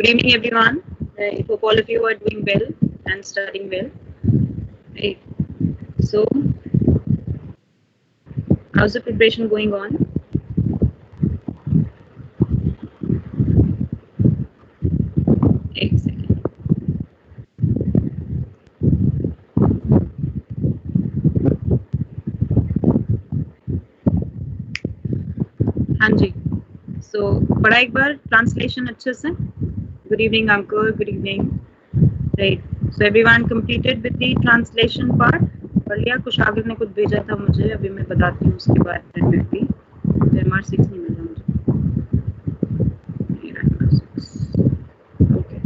Good evening, everyone. I hope all of you are doing well and studying well. Right. So, how's the preparation going on? एक second. हाँ जी. So, पढ़ा एक बार translation अच्छे से. Good evening, Ankur. Good evening. Right. So everyone completed with the translation part. पढ़ लिया. कुशागर ने कुछ भेजा था मुझे. अभी मैं बताती हूँ उसके बारे में भी. MR6 नहीं मिला मुझे. Okay.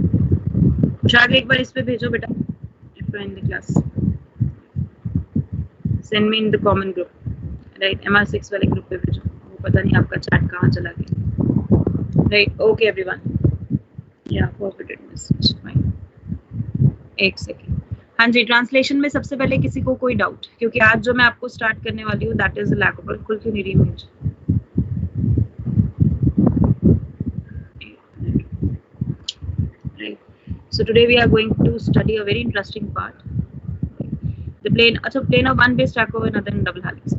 कुशागर एक बार इस पे भेजो बेटा. If you're in the class. Send me in the common group. Right. MR6 वाले group पे भेजो. वो पता नहीं आपका chat कहाँ चला गया. Right. Okay everyone. Yeah, forwarded message. Fine. एक सेकेंड. हाँ जी, ट्रांसलेशन में सबसे पहले किसी को कोई डाउट? क्योंकि आज जो मैं आपको स्टार्ट करने वाली हूँ दैट इज लैक ऑफ खुल क्यों नहीं रही मुझे. So today we are going to study a very interesting part. The plane, अच्छा plane of one base stack over another double helix.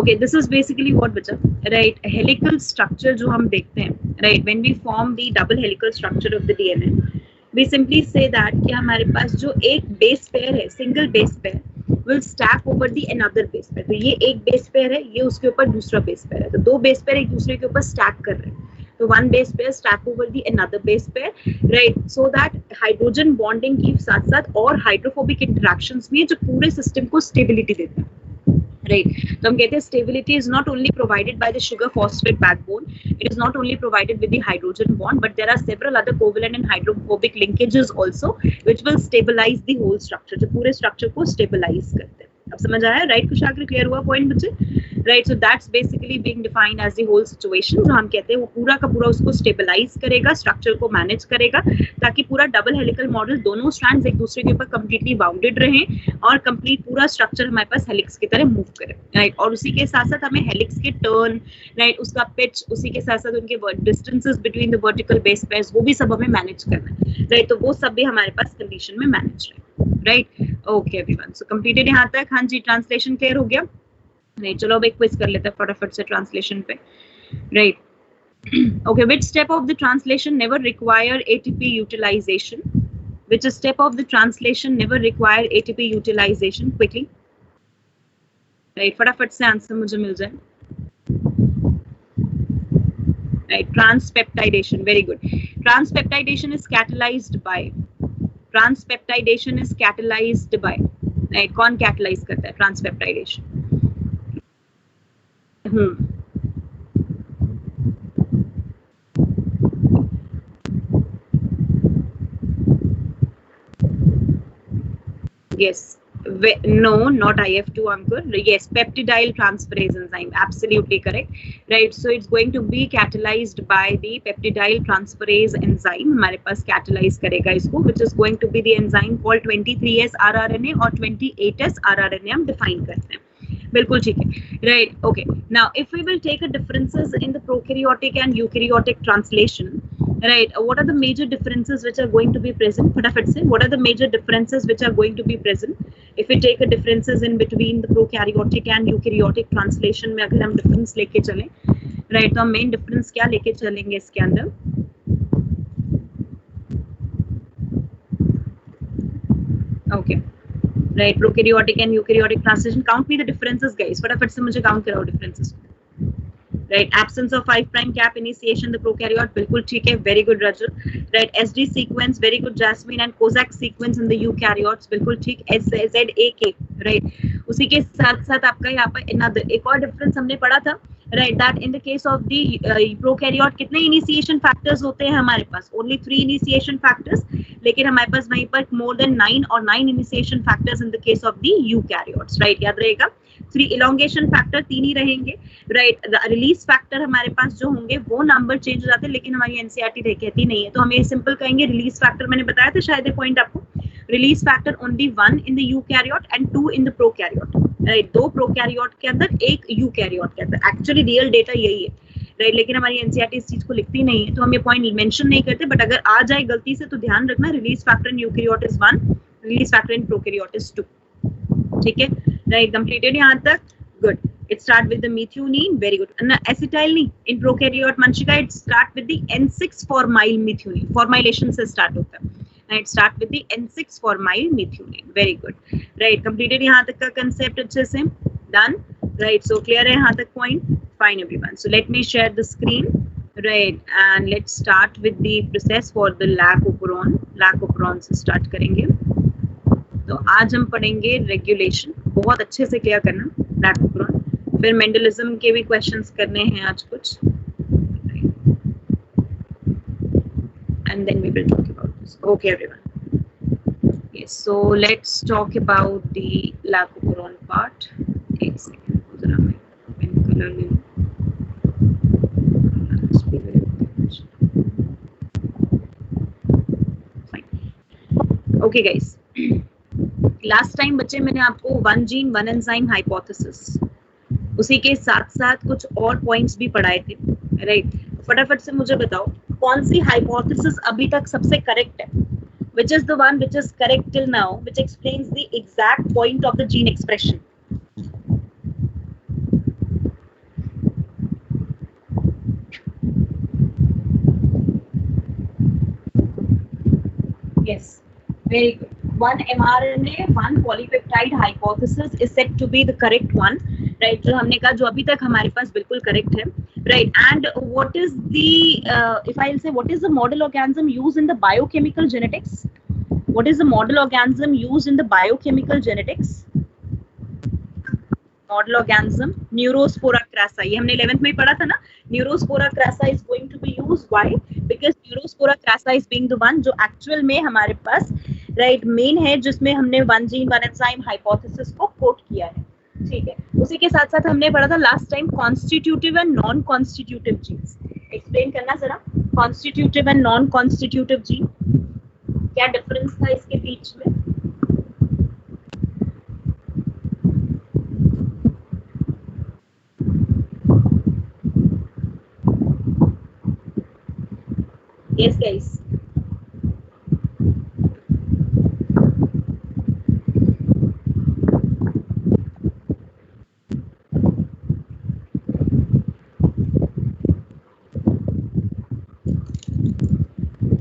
Okay, this is basically what बचा, right? Helical structure जो हम देखते हैं, right? When we form the double helical structure of the DNA, we simply say that कि हमारे पास जो एक base pair है, single base pair will stack over the another base pair. तो ये एक बेस पेयर है, ये उसके ऊपर दूसरा बेस पेयर है. तो दो बेस पेयर एक दूसरे के ऊपर स्टैक कर रहे हैं. तो one base pair stack over the another base pair, right? So that hydrogen bonding की साथ साथ और हाइड्रोफोबिक इंटरेक्शंस में जो पूरे सिस्टम को स्टेबिलिटी देता है. Right. तो हम कहते हैं stability is not only provided by the sugar phosphate backbone, it is not only provided with the hydrogen bond, but there are several other covalent and hydrophobic linkages also, which will stabilize the whole structure. जो पूरे structure को stabilize करते हैं. अब समझ आया? Right, कुशाग्र clear हुआ point बच्चे? Right, so that's basically being defined as the whole situation. जो हम कहते हैं वो पूरा का पूरा उसको stabilize करेगा, structure को manage करेगा, ताकि पूरा double helical model दोनों strands एक दूसरे के ऊपर completely bounded रहें और complete पूरा structure हमारे पास helix की तरह move करे. Right, और उसी के साथ साथ हमें helix के turn, right, उसका pitch, उसी के साथ साथ उनके distances between the vertical base pairs वो भी सब हमें manage करना है. Right, तो वो सब भी हमारे पास condition में manage है. Right, okay everyone. So completed यहाँ तक. हाँ जी, translation clear हो गया? नहीं, चलो अब एक क्विज कर लेते हैं फटाफट से ट्रांसलेशन पे. Right. Okay, which step of the translation never require ATP utilization? Which step of the translation never require ATP utilization? Quickly. Right, फटाफट से आंसर मुझे मिल जाए. Right, transpeptidation. Very good. Transpeptidation is catalyzed by. Transpeptidation is catalyzed by. Right, कौन catalyze करता है transpeptidation? Yes. No, not IF2, Ankur. Yes, peptidyl transferase enzyme. Absolutely correct. Right. So it's going to be catalyzed by the peptidyl transferase enzyme. हमारे पास catalyze करेगा इसको, which is going to be the enzyme called 23S rRNA और 28S rRNA हम define करते हैं. बिल्कुल ठीक है. Right. Okay. Now, if we will take a differences in the prokaryotic and eukaryotic translation, right? What are the major differences which are going to be present? फटाफट से. What are the major differences which are going to be present? If we take a differences in between the prokaryotic and eukaryotic translation में अगर हम difference लेके चलें, right? तो हम main difference क्या लेके चलेंगे इसके अंदर? Okay. Right, prokaryotic and eukaryotic translation. Count me the differences, guys. फटाफट से मुझे count कराओ differences. Right, absence of 5' cap initiation the prokaryote. बिल्कुल ठीक है. Very good, Rajul. Right, SD sequence. Very good, Jasmine. And Kozak sequence in the eukaryotes. बिल्कुल ठीक. ZAK. Right. उसी के साथ साथ आपका यहाँ पर another एक और difference हमने पढ़ा था. Right, that in the case of the prokaryote कितने initiation factors होते हैं हमारे पास? Only 3 initiation factors. लेकिन हमारे पास वहीं पर more than 9 or 9 initiation factors in the case of the eukaryotes. Right, याद रहेगा. 3 elongation factor 3 ही रहेंगे. Right, release factor हमारे पास जो होंगे वो नंबर चेंज हो जाते हैं, लेकिन हमारी NCERT कहती नहीं है. तो हम ये सिंपल कहेंगे release factor. मैंने बताया था शायद ये पॉइंट आपको. Release factor only 1 in the eukaryote and 2 in the prokaryote. Right, 2 prokaryote के अंदर, 1 eukaryote के अंदर. Actually real data यही है. राइट, लेकिन हमारी एनसीईआरटी इस चीज को लिखती नहीं है, तो हम ये पॉइंट मेंशन नहीं करते, बट अगर आ जाए गलती से तो ध्यान रखना, release factor in eukaryote is 1, release factor in prokaryote is 2. ठीक है, राइट, कंप्लीटेड यहाँ तक, good. It start with the methionine, very good. And acetylene in prokaryote Manchika, it start with the N6 formyl methionine. Formylation से start होता है. And it start with the N6 formyl methionine. Very good. Right. Completed यहाँ तक का concept अच्छे से. Done. Right. So clear है यहाँ तक point. Fine everyone. So let me share the screen. Right. And let's start with the process for the lacoperon. Lacoperon से start करेंगे. तो आज हम पढ़ेंगे रेगुलेशन. बहुत अच्छे से क्लियर करना लैकोपेरॉन. फिर मेंडलिज्म के भी क्वेश्चंस करने हैं आज कुछ, and then we will talk about this. Okay everyone. Yes, so let's talk about the lactoperon part. एक सेकंड जरा मैं पेन कलर ले लूं. Okay guys, लास्ट टाइम बच्चे मैंने आपको one gene one enzyme hypothesis, उसी के साथ साथ कुछ और पॉइंट्स भी पढ़ाए थे, राइट. फटाफट से मुझे बताओ कौन सी हाइपोथेसिस अभी तक सबसे करेक्ट है. Which is the one which is correct till now, which explains the exact point of the gene expression. Yes, very good. One mRNA, one polypeptide hypothesis is said to be the correct one, right? जो हमने कहा जो अभी तक हमारे पास बिल्कुल correct है, right? And what is the, if I'll say, what is the model organism used in the biochemical genetics? What is the model organism used in the biochemical genetics? Model organism Neurospora crassa. ये हमने 11th में ही पढ़ा था ना. Neurospora crassa is going to be used. Why? Because Neurospora crassa is being the one जो actual में हमारे पास राइट मेन है, जिसमें हमने one gene one enzyme hypothesis को कोट किया है. ठीक है, उसी के साथ साथ हमने पढ़ा था last time constitutive and non constitutive genes. Explain करना जरा, constitutive and non constitutive gene क्या डिफरेंस था इसके बीच में. Yes guys,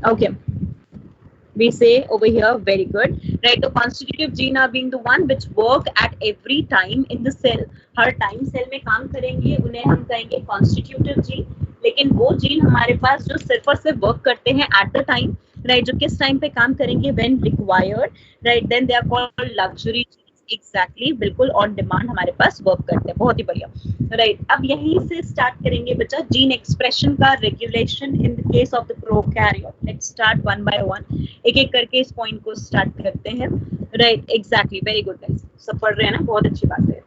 okay, we say over here, very good, right. The constitutive gene are being the one which work at every time in the cell. हर time cell में काम करेंगे, उन्हें हम कहेंगे constitutive gene. लेकिन वो जीन हमारे पास जो सिर्फ और सिर्फ वर्क करते हैं at the time, right, जो किस टाइम पे काम करेंगे, when required, right, then they are called luxury genes. Exactly, बिल्कुल ऑन डिमांड हमारे पास वर्क करते हैं. बहुत ही बढ़िया, राइट. अब यहीं से स्टार्ट करेंगे बच्चा जीन एक्सप्रेशन का regulation in the case of the prokaryote. Let's start one by one, एक एक करके इस पॉइंट को स्टार्ट करते हैं, right. Exactly, very good guys, सब पढ़ रहे हैं ना, बहुत अच्छी बात है.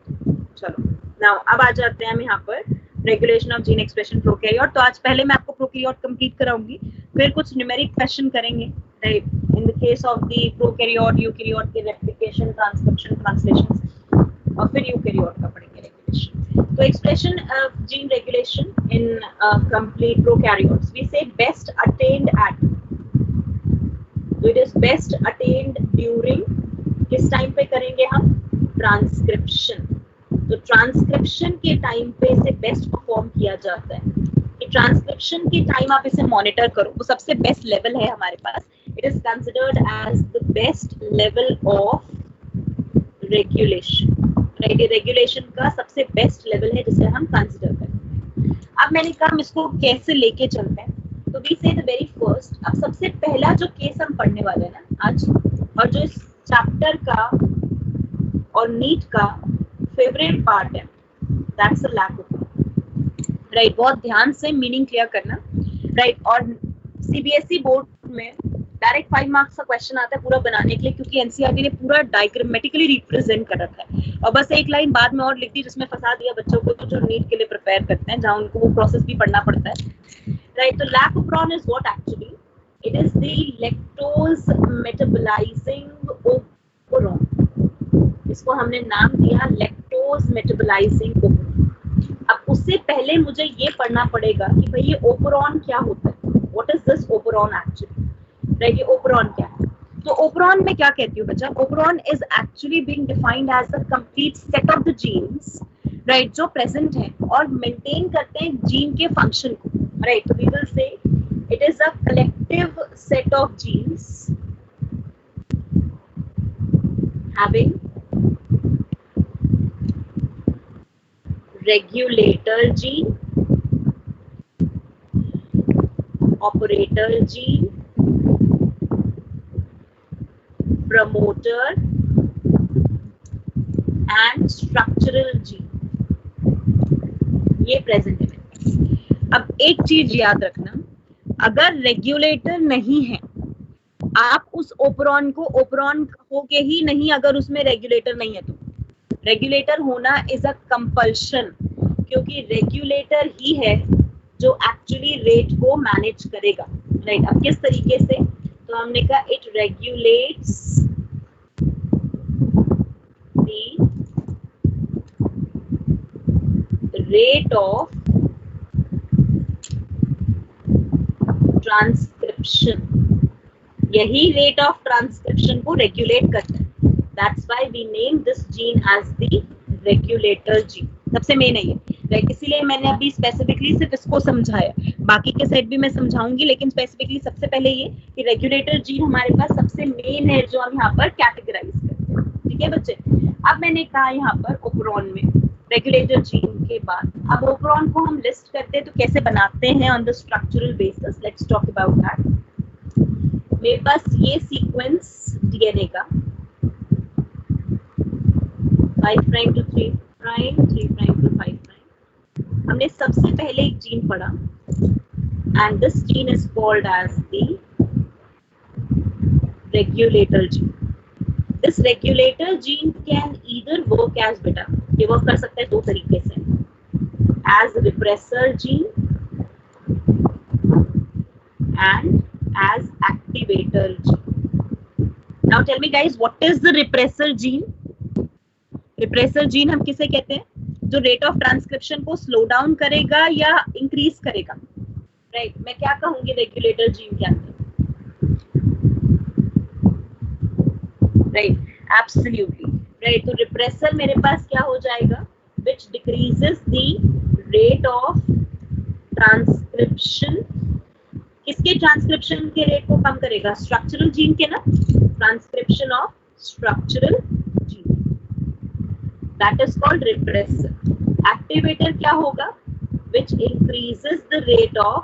चलो नाउ अब आ जाते हैं हम यहाँ पर regulation of gene expression prokaryote. तो आज पहले मैं आपको प्रोकैरियोट कंप्लीट कराऊंगी, फिर कुछ न्यूमेरिक क्वेश्चन करेंगे, right, in the case of the prokaryote eukaryote के रेप्लिकेशन, ट्रांसक्रिप्शन, ट्रांसलेशन, और फिर यूकैरियोट का पढ़ेंगे रेगुलेशन. तो expression of gene regulation in complete prokaryotes we say best attend at, तो it is best attend during, किस टाइम पे करेंगे हम, ट्रांसक्रिप्शन. तो ट्रांसक्रिप्शन के टाइम पे इसे बेस्ट परफॉर्म किया जाता है. कि ट्रांसक्रिप्शन के टाइम आप इसे मॉनिटर करो, वो सबसे बेस्ट लेवल है हमारे पास. It is considered as the best level of regulation, right. Regulation का सबसे बेस्ट लेवल है जिसे हम कंसिडर करते हैं. अब मैंने कहा हम इसको कैसे लेके चलते हैं, तो वी से द वेरी फर्स्ट, अब सबसे पहला जो केस हम पढ़ने वाले हैं ना आज, और जो इस चैप्टर का और नीट का फेवरेट पार्ट है, दैट्स अ लैकोपेरॉन, राइट. बहुत ध्यान से मीनिंग क्लियर करना, राइट. और सीबीएसई बोर्ड में डायरेक्ट 5 मार्क्स का क्वेश्चन आता है पूरा बनाने के लिए, क्योंकि एनसीईआरटी ने पूरा डायग्रामेटिकली रिप्रेजेंट कर रखा है, और बस एक लाइन बाद में और लिख दी जिसमें फंसा दिया बच्चों को जो नीट के लिए प्रिपेयर करते हैं, जहां उनको वो प्रोसेस भी पढ़ना पड़ता है, राइट. तो lac operon is what actually, it is the lactose metabolising operon. इसको हमने नाम दिया लैक्टोज मेटाबोलाइजिंग ओपेरॉन. अब उससे पहले मुझे ये पढ़ना पड़ेगा कि भाई ये ओपरॉन क्या होता है, what is this operon actually, right. ये ओपरॉन क्या है? तो ओपरॉन में क्या कहती हूँ बच्चा, operon is actually being defined as a complete set of the genes, right, जो प्रेजेंट है और मेंटेन करते हैं जीन के फंक्शन को, राइट। तो we will say it is a collective set of genes having regulator gene, operator gene, promoter and structural gene, ये present है। अब एक चीज याद रखना, अगर रेगुलेटर नहीं है, आप उस ओपरॉन को ओपरॉन होके ही नहीं, अगर उसमें रेगुलेटर नहीं है तो रेगुलेटर होना इज अ कंपल्शन, क्योंकि रेगुलेटर ही है जो एक्चुअली रेट को मैनेज करेगा, राइट। अब किस तरीके से, तो हमने कहा it regulates the rate of transcription, यही रेट ऑफ ट्रांसक्रिप्शन को रेगुलेट करता है। That's why we name this gene as the regulator gene, सबसे मेन है ये, राइट। इसीलिए मैंने अभी स्पेसिफिकली सिर्फ इसको समझाया, बाकी के सेट भी मैं समझाऊंगी, लेकिन स्पेसिफिकली सबसे पहले ये कि रेगुलेटर जीन हमारे पास सबसे मेन है जो हम यहाँ पर कैटेगराइज करते हैं, ठीक है बच्चे। अब मैंने कहा यहाँ पर ओपरॉन में रेगुलेटर जीन के बाद अब ओपरॉन को हम लिस्ट करते हैं, तो कैसे बनाते हैं on the structural basis, let's talk about that. मेरे पास ये सीक्वेंस डीएनए का 5 prime to 3 prime, 3 prime to 5 prime, हमने सबसे पहले एक जीन पढ़ा and this gene is called as the regulator gene. This regulator gene can either work as, बेटा ये वर्क कर सकता है दो तरीके से, as repressor gene and as activator gene. Now tell me guys, what is the repressor gene? Repressor gene हम किसे कहते हैं, जो रेट ऑफ ट्रांसक्रिप्शन को स्लो डाउन करेगा या इंक्रीज करेगा, राइट। मैं क्या कहूंगी रेगुलेटर जीन के अंदर, राइट, एब्सोल्युटली राइट। तो रिप्रेसर मेरे पास क्या हो जाएगा, which decreases the rate of transcription, किसके ट्रांसक्रिप्शन के रेट को कम करेगा, स्ट्रक्चरल जीन के ना, transcription of structural gene, that is called repressor. Activator क्या होगा, which increases the rate of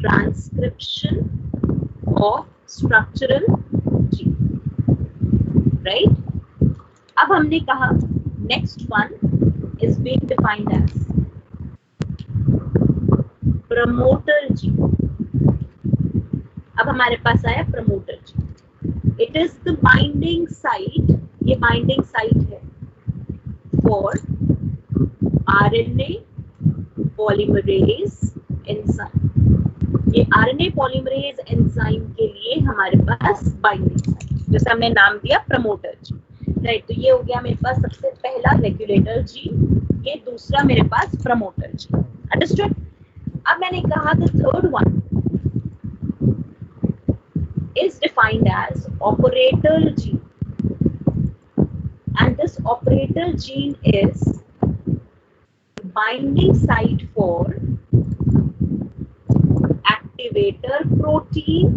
transcription of structural gene, right। अब हमने कहा next one is being defined as promoter gene. अब हमारे पास आया promoter gene, it is the binding site, ये binding site है फॉर आरएनए पॉलीमरेज एंजाइम। ये RNA polymerase enzyme के लिए हमारे पास बाइंडिंग साइट, जैसे हमने नाम दिया प्रमोटर जीन, राइट। तो ये हो गया मेरे पास सबसे पहला रेगुलेटर जीन, ये दूसरा मेरे पास प्रमोटर जीन, अंडरस्टूड। अब मैंने कहा the third one is defined as operator gene, and this operator gene is binding site for activator protein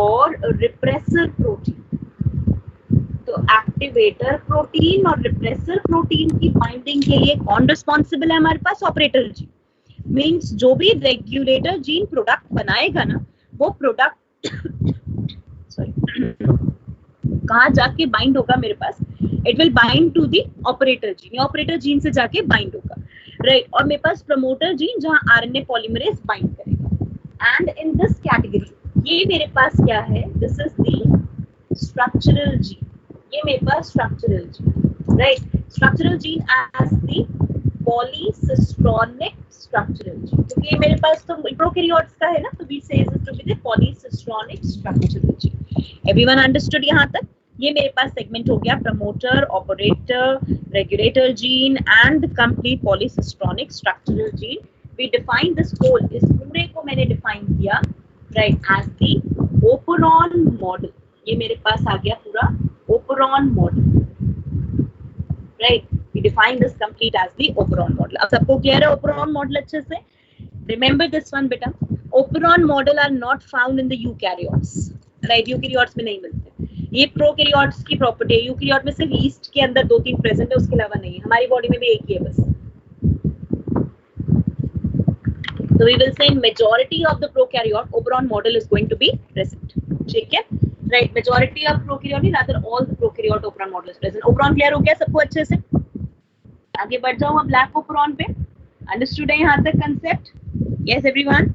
or repressor protein। तो एक्टिवेटर प्रोटीन और रिप्रेसर प्रोटीन की बाइंडिंग के लिए कौन रिस्पॉन्सिबल है हमारे पास, ऑपरेटर जीन। मीन्स जो भी रेगुलेटर जीन प्रोडक्ट बनाएगा ना, वो प्रोडक्ट सॉरी कहाँ जाके बाइंड होगा मेरे पास, it will bind to the operator gene, operator gene से जाके बाइंड होगा, राइट। और मेरे पास प्रमोटर जीन जहाँ आरएनए पॉलीमरेज बाइंड करेगा। एंड इन दिस कैटेगरी ये मेरे पास क्या है, this is the structural gene, ये मेरे पास structural gene, right. Structural gene as the polycistronic structural gene, क्योंकि मेरे पास तो प्रोकैरियोट्स का है ना, तो we say it to be the polycistronic structural gene. Everyone understood यहाँ तक, ये मेरे पास सेगमेंट हो गया promoter, operator, regulator gene and complete polycistronic structural gene. We define this whole, इस पूरे को मैंने डिफाइन किया right as the operon model. ये मेरे पास आ गया पूरा operon model right. We define this complete as the operon model. अब सबको क्लियर है ओपेरॉन मॉडल अच्छे से? रिमेंबर दिस वन बेटा, operon model are not found in the eukaryotes right. Eukaryotes में नहीं मिलते. ये प्रोकैरियोट्स की प्रॉपर्टी है. यूकैरियोट में सिर्फ ईस्ट के अंदर 2-3 प्रेजेंट है, उसके अलावा नहीं है. हमारी बॉडी में भी एक ही है बस. So we will say in majority of the prokaryote, operon model is going to be present. ठीक है, right? Majority of prokaryote, rather all the prokaryote operon model is present. Operon clear हो गया सबको अच्छे से? आगे बढ़ जाऊँ अब black operon पे. Understood है यहाँ तक concept? Yes everyone?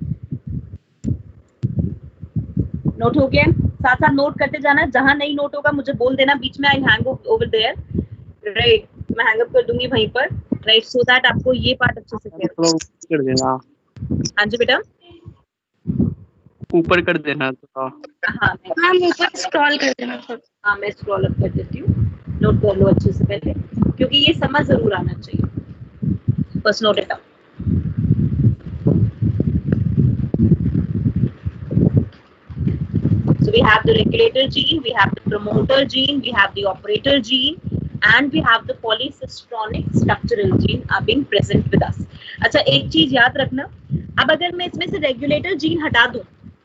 नोट हो गया? साथ साथ नोट करते जाना. जहाँ नहीं नोट होगा मुझे बोल देना बीच में. I'll hang over there, right? मैं hang up कर दूंगी वहीं पर, right? So that आपको ये पार्ट अच्छे से clear कर देना. हाँ जी बेटा, ऊपर कर देना थोड़ा. हाँ मैम ऊपर स्क्रॉल कर देना. हाँ मैं स्क्रॉल अप कर देती हूँ. नोट कर लो अच्छे से पहले, क्योंकि ये समझ जरूर आना चाहिए. बस note it down. So we have the regulator gene, we have the promoter gene, we have the operator gene, and we have the polycistronic structural gene are being present with us. अच्छा एक चीज याद रखना, अब अगर मैं इसमें से रेगुलेटर जीन हटा दूं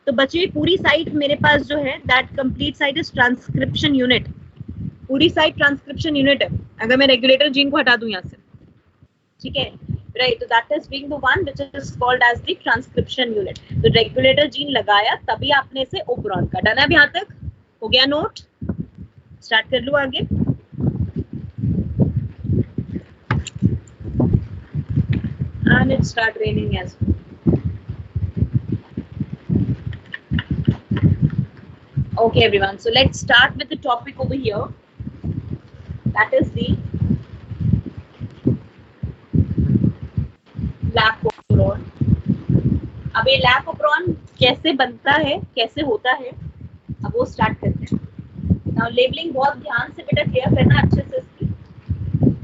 तो बची हुई पूरी साइट मेरे पास जो है that complete site is transcription unit. पूरी साइट ट्रांसक्रिप्शन यूनिट है अगर मैं रेगुलेटर जीन को हटा दूं यहाँ से. ठीक है राइट. तो that is being the one which is called as the transcription unit. तो रेगुलेटर जीन लगाया तभी आपने से ओपेरॉन का. डन है अब यहाँ तक? हो गया नोट? स्टार्ट कर लूं आगे. And it start raining as well. Okay everyone, so let's start with the topic over here, that is the lac operon. अब ये lac operon कैसे बनता है, कैसे होता है, अब वो स्टार्ट करते हैं. Now लेबलिंग बहुत ध्यान से बेटा क्लियर करना अच्छे से इसकी.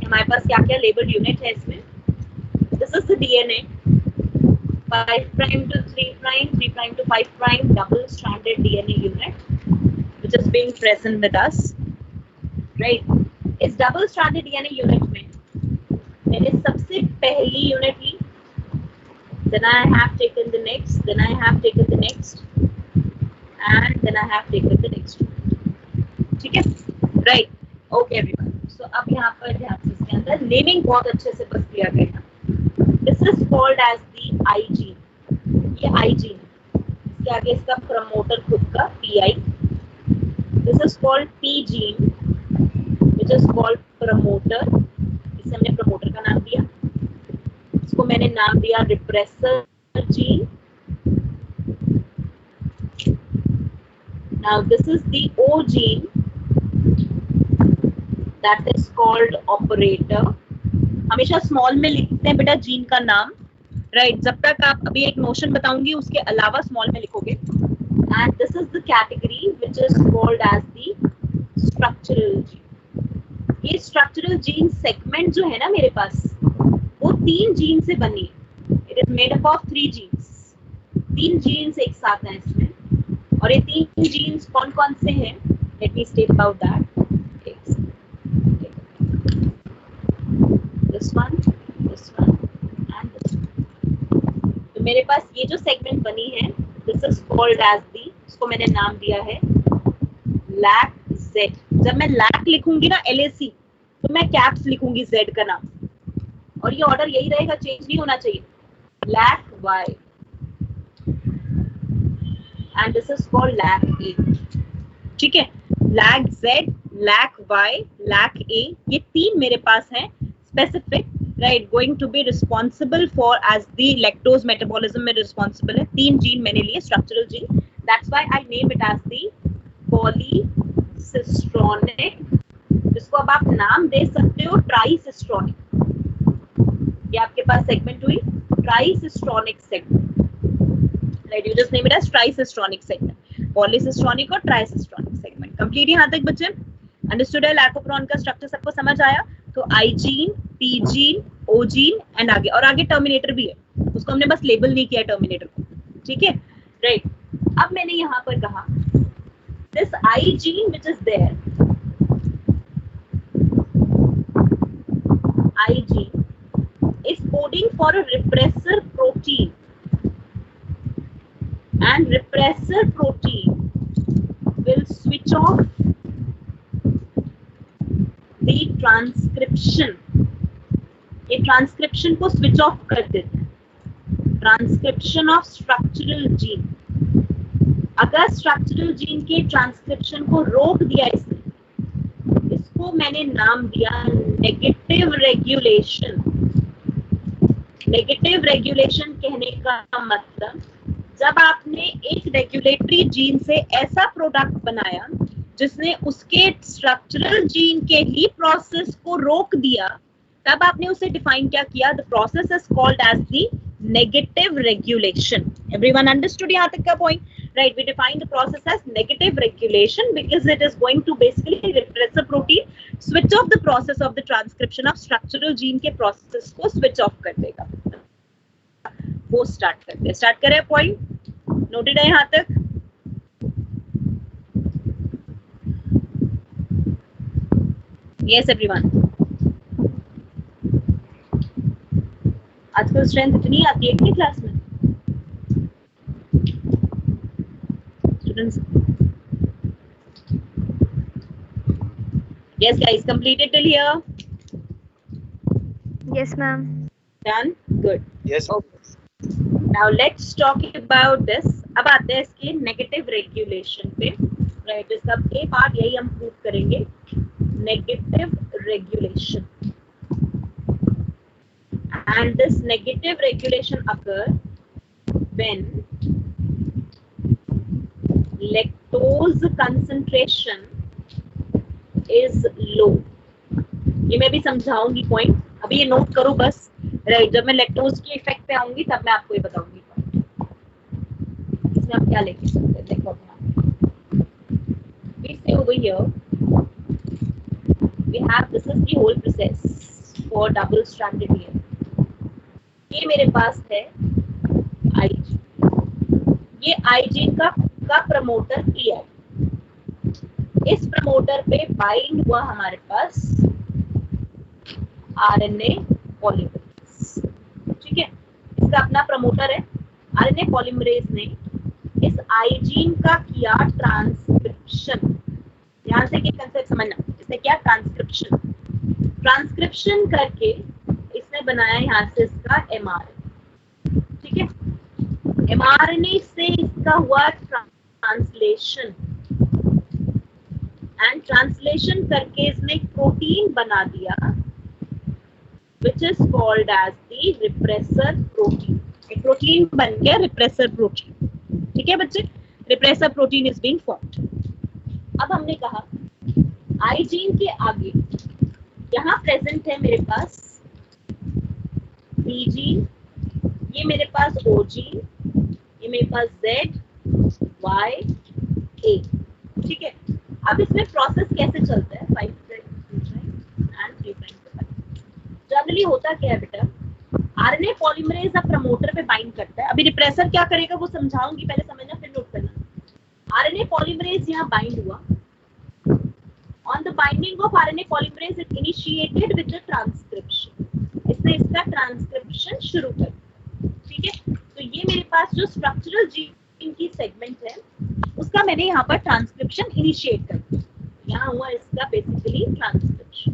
हमारे पास क्या क्या लेबल्ड यूनिट है इसमें. This is the DNA, 5 prime to 3 prime, 3 prime to 5 prime, double-stranded DNA unit, which is being present with us, right? इस double-stranded DNA unit में मैंने सबसे पहली unit Lee, then I have taken the next, then I have taken the next, and then I have taken the next. ठीक है, right? Okay everyone. So अब यहाँ पर ध्यान से इसके अंदर नेमिंग बहुत अच्छे से बस किया गया. This is called as the I gene. ये I gene है. इसके आगे इसका प्रमोटर खुद का PI. This is called P gene, which is called promoter. इसे हमने प्रमोटर का नाम दिया. इसको मैंने नाम दिया repressor gene. Now this is the O gene, that is called operator. हमेशा स्मॉल में लिखते हैं बेटा जीन का नाम, राइट? जब तक आप अभी एक नोशन बताऊंगी उसके अलावा स्मॉल में लिखोगे. And this is the category which is called as the structural gene. ये स्ट्रक्चरल जीन सेगमेंट जो है ना मेरे पास, वो 3 जीन से बनी है. It is made up of 3 genes. 3 genes एक साथ हैं इसमें. और ये 3 जीन्स कौन कौन से हैं? Let me state about that. This one, and this one. तो मेरे पास ये जो सेगमेंट बनी है, this is called as the, इसको मैंने नाम दिया है lac Z. जब मैं lac लिखूंगी ना LAC, तो मैं कैप्स लिखूंगी Z का नाम, और ये ऑर्डर यही रहेगा, चेंज नहीं होना चाहिए. lac Y, and this is called lac A. ठीक है, lac Z, lac Y, lac A, ये 3 मेरे पास हैं specific, right? Going to be responsible for as the lactose metabolism में responsible है. 3 जीन मैंने लिए structural gene. That's why I name it as the polycistronic. जिसको अब आप नाम दे सकते हो ट्राइसिस्ट्रॉनिक. ये आपके पास सेगमेंट हुई tricistronic segment, right? You just name it as tricistronic segment. Polycistronic और ट्राइसिस्ट्रॉनिक सेगमेंट. कंप्लीट यहाँ तक बच्चे? अंडरस्टूड है? लैकोप्रोन का स्ट्रक्चर सबको समझ आया? तो I gene, P gene, O gene and आगे, और आगे टर्मिनेटर भी है, उसको हमने बस लेबल नहीं किया टर्मिनेटर को, ठीक है, राइट। अब मैंने यहाँ पर कहा this I gene which is there, I gene is coding for a repressor protein, and repressor protein will switch off the transcription, ये ट्रांसक्रिप्शन को स्विच ऑफ कर देते हैं, ट्रांसक्रिप्शन ऑफ स्ट्रक्चरल जीन। अगर स्ट्रक्चरल जीन के transcription को रोक दिया इसने, इसको मैंने नाम दिया नेगेटिव रेगुलेशन। नेगेटिव रेगुलेशन कहने का मतलब जब आपने एक रेगुलेटरी जीन से ऐसा प्रोडक्ट बनाया जिसने उसके स्ट्रक्चरल जीन के ही प्रोसेस को रोक दिया, तब आपने उसे डिफाइन क्या किया? The process is called as the negative regulation. Everyone understood यहाँ तक का point? Right, we define the process as negative regulation because it is going to basically repress the protein, switch off the process of the transcription of structural gene के process को switch off कर देगा। वो start करते हैं, start करें point, noted है यहाँ तक? Yes everyone. आजकल स्ट्रेंथ इतनी आती है कि क्लास में students? Yes guys, completed till here? Yes, ma'am. Done? Good. Yes. Okay. Now let's talk about this. अब आते हैं इसके नेगेटिव रेगुलेशन पे, राइट? इसका ए पार्ट यही हम प्रूव करेंगे, negative regulation. And this negative regulation occur when lactose concentration is low. ये मैं भी समझाऊंगी पॉइंट, अभी ये नोट करो बस, राइट? जब मैं लैक्टोज के इफेक्ट पे आऊंगी तब मैं आपको ये बताऊंगी इसमें आप क्या लेके चलते हैं। देखो we say over here we have, this is the whole process for double stranded DNA। ये मेरे पास है आई जीन, ये आई जीन का प्रमोटर किया, इस प्रमोटर पे बाइंड हुआ हमारे पास आरएनए पॉलीमरेज, ठीक है? इसका अपना प्रमोटर है। आरएनए पॉलीमरेज ने इस आई जीन का किया ट्रांसक्रिप्शन। ध्यान से ये कंसेप्ट समझना, इसने क्या ट्रांसक्रिप्शन, ट्रांसक्रिप्शन करके इसने बनाया यहाँ से इसका एमआरएनए, ठीक है? एमआरएनए से इसका हुआ ट्रांसलेशन, एंड ट्रांसलेशन करके इसने प्रोटीन बना दिया which is called as the repressor protein। एक प्रोटीन बन गया repressor protein, ठीक है बच्चे? repressor protein is being formed। अब हमने कहा आई जीन के आगे यहाँ प्रेजेंट है मेरे पास बी जीन, ये मेरे पास ओ जीन, ये मेरे पास जेड वाई ए, ठीक है? अब इसमें प्रोसेस कैसे चलता है? 5' 2' एंड 3'। जनरली होता क्या है बेटा, आरएनए पॉलीमरेज अब प्रमोटर पे बाइंड करता है। अभी रिप्रेसर क्या करेगा वो समझाऊंगी, पहले समझना फिर नोट करना। आरएनए पॉलीमरेज यहाँ बाइंड हुआ, on the binding of RNA polymerase it initiated with the transcription, इसने इसका ट्रांसक्रिप्शन शुरू कर दिया, ठीक है? तो ये मेरे पास जो स्ट्रक्चरल जीन की सेगमेंट है उसका मैंने यहाँ पर ट्रांसक्रिप्शन इनिशिएट कर दिया, यहाँ हुआ इसका बेसिकली ट्रांसक्रिप्शन।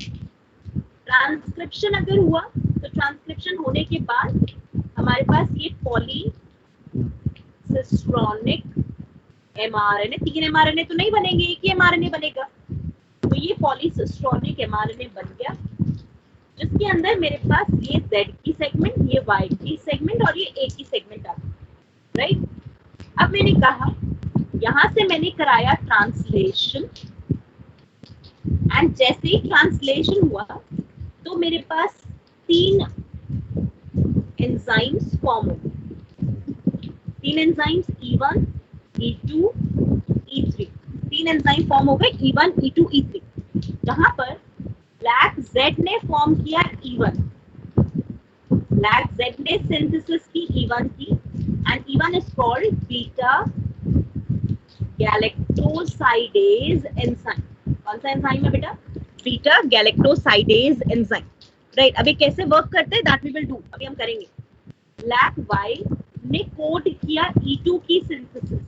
ट्रांसक्रिप्शन अगर हुआ तो ट्रांसक्रिप्शन होने के बाद हमारे पास ये पॉलीसिस्ट्रॉनिक एमआरएनए, 3 एमआरएनए तो नहीं बनेंगे, एक ही एमआरएनए बनेगा, तो ये पॉलीसिस्ट्रॉनिक एमआरएनए बन गया, जिसके अंदर मेरे पास ये Z की सेगमेंट, ये Y की सेगमेंट और ये A की सेगमेंट आ गई, राइट? अब मैंने कहा यहाँ से मैंने कराया ट्रांसलेशन, एंड जैसे ही ट्रांसलेशन हुआ तो मेरे पास 3 एंजाइम्स फॉर्म हो गए, 3 enzymes E1, E2, E3, 3 enzyme form हो गए E1, E2, E3। जहां पर लैक जेड ने फॉर्म किया E1, लैक जेड ने सिंथेसिस की E1 की, and E1 is called beta galactosidase enzyme. कौन सा एंजाइम है बेटा? Beta galactosidase enzyme, right. अभी कैसे वर्क करते हैं दैट वी विल डू, अभी हम करेंगे। लैक वाई ने कोड किया E2 की synthesis,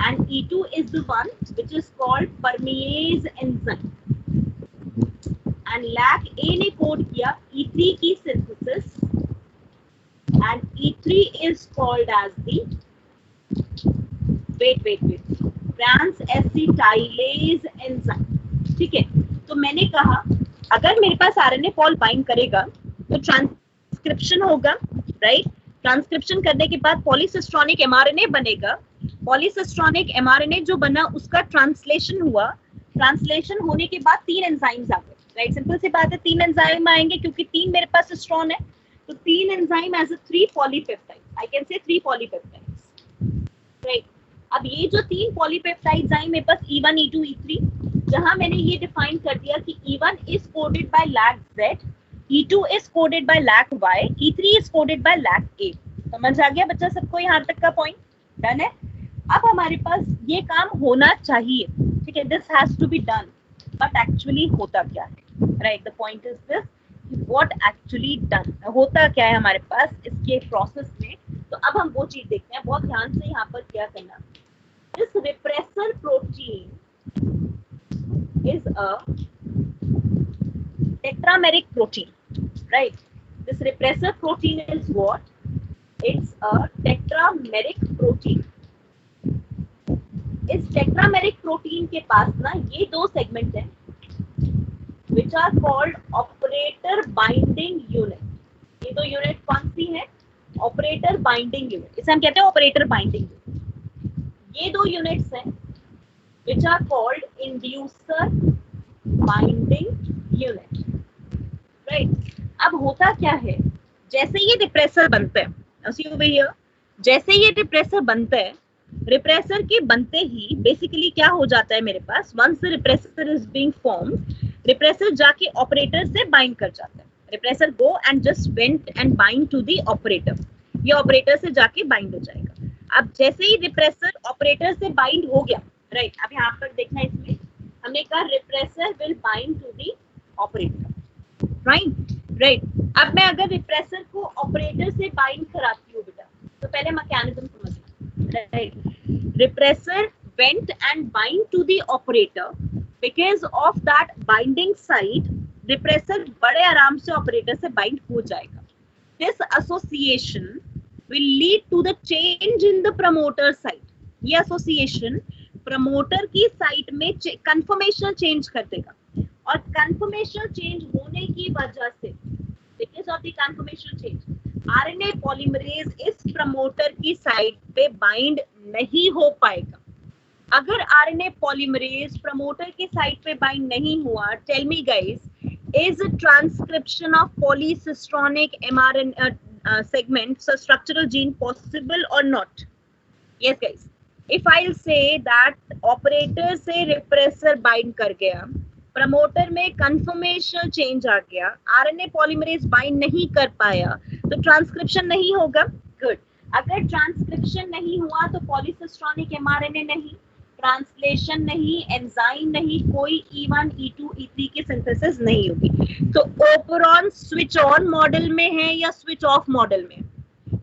and E2 is the one which is called permease enzyme, and lac A ने कोड किया E3 की synthesis, and E3 is called as the wait transacetylase enzyme, ठीक है। तो मैंने कहा अगर मेरे पास आरएनए पॉल बाइंड करेगा तो ट्रांसक्रिप्शन होगा, राइट। ट्रांसक्रिप्शन करने के बाद पॉलीसिस्ट्रॉनिक एमआरएनए बनेगा। पॉलीसिस्ट्रॉनिक एमआरएनए जो बना उसका ट्रांसलेशन हुआ, ट्रांसलेशन होने के बाद 3 एंजाइम्स आ गए, राइट। सिंपल सी बात है, 3 एंजाइम आएंगे क्योंकि 3 मेरे पास सिस्ट्रॉन है, तो 3 enzyme as a 3 polypeptide, I can say 3 polypeptides, right. अब ये जो 3 पॉलीपेप्टाइड्स आई मेरे पास E1, E2, E3, जहां मैंने ये डिफाइन कर दिया कि E1 is coded by lac Z, E2 is coded by lac Y, E3 is coded by lac A। समझ आ गया बच्चा सबको यहाँ तक का पॉइंट? डन है। अब हमारे पास ये काम होना चाहिए, ठीक है, this has to be done, but actually होता क्या है, right. The point is this, what actually done, होता क्या है हमारे पास इसके प्रोसेस में। तो अब हम वो चीज देखते हैं, बहुत ध्यान से यहाँ पर क्या करना। This repressor protein is a tetrameric protein, right? This repressor protein is what? It's a tetrameric protein. इस tetrameric protein के पास ना ये 2 सेगमेंट हैं which are called operator binding unit. ये 2 यूनिट कौन सी है? ऑपरेटर बाइंडिंग यूनिट, इसे हम कहते हैं ऑपरेटर बाइंडिंग यूनिट। ये 2 यूनिट्स हैं which are called inducer binding unit, right? अब होता क्या है, जैसे ये रिप्रेसर बनते हैं, see over here, जैसे ये रिप्रेसर बनते हैं, रिप्रेसर के बनते ही बेसिकली क्या हो जाता है मेरे पास, once the repressor is being formed, repressor जाके ऑपरेटर से बाइंड कर जाता है। Repressor go and just went and bind to the operator, ये ऑपरेटर से जाके बाइंड हो जाएगा। अब जैसे ही रिप्रेसर ऑपरेटर से बाइंड हो गया, राइट, अब यहाँ पर देखना, इसमें हमने कहा repressor will bind to the operator, right. अब मैं अगर रिप्रेसर को ऑपरेटर से बाइंड कराती हूँ बेटा, तो पहले मैकेनिज्म समझना, right. Repressor went and bind to the operator, because of that binding site repressor बड़े आराम से ऑपरेटर से बाइंड हो जाएगा। This association will lead to the change in the promoter site. ये एसोसिएशन प्रमोटर की साइट में कन्फर्मेशनल चेंज कर देगा, और कन्फर्मेशनल चेंज होने की वजह से, because of the conformational change, RNA polymerase इस प्रमोटर की साइट पे बाइंड नहीं हो पाएगा। अगर RNA polymerase प्रमोटर की साइट पे बाइंड नहीं हुआ, tell me guys, is transcription of polycistronic mRNA segment, so structural gene possible or not? Yes guys, if I'll say that operator से repressor bind कर गया, प्रमोटर में कन्फर्मेशनल चेंज आ गया, RNA polymerase bind नहीं कर पाया, तो ट्रांसक्रिप्शन नहीं होगा। गुड। अगर ट्रांसक्रिप्शन नहीं हुआ तो पॉलीसिस्ट्रॉनिक एमआरएनए नहीं, ट्रांसलेशन नहीं, एंजाइम नहीं, कोई E1, E2, E3 की सिंथेसिस नहीं होगी। तो ओपेरॉन स्विच ऑन मॉडल में है या स्विच ऑफ मॉडल में?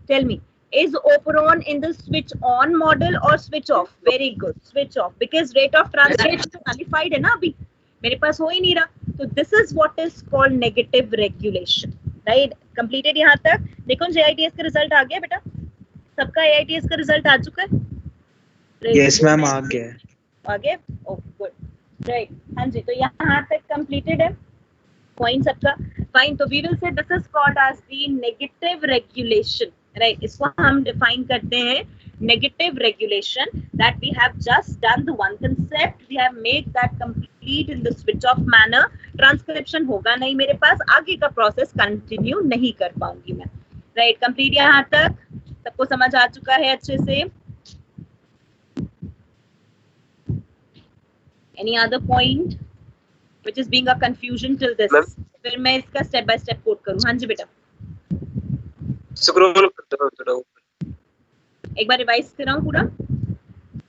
Tell me, is operon in the switch on model or switch off? Very good, switch off, because rate of transcription nullified है ना, अभी मेरे पास हो ही नहीं रहा। तो this is what is called negative regulation, right? Completed यहाँ तक। देखो JITS का रिजल्ट आ गया बेटा, सबका AITS का रिजल्ट आ चुका है? Yes मैम, आ गया। आ गया? Okay good, right. हाँ जी, तो यहाँ तक कंप्लीटेड है पॉइंट सबका, फाइन। तो we will say this is called as the negative regulation, right. इसको हम डिफाइन करते हैं negative regulation, that we have just done the one concept, we have made that complete in the switch off manner. Transcription होगा नहीं मेरे पास, आगे का process continue नहीं कर पाऊंगी मैं, राइट। कंप्लीट यहाँ तक सबको समझ आ चुका है अच्छे से? Any other point? which is being a confusion till this. फिर मैं इसका step by step कोड करूँ. हाँ जी बेटा. स्क्रॉल करते रहो थोड़ा ऊपर. एक बार रिवाइज कराऊँ पूरा.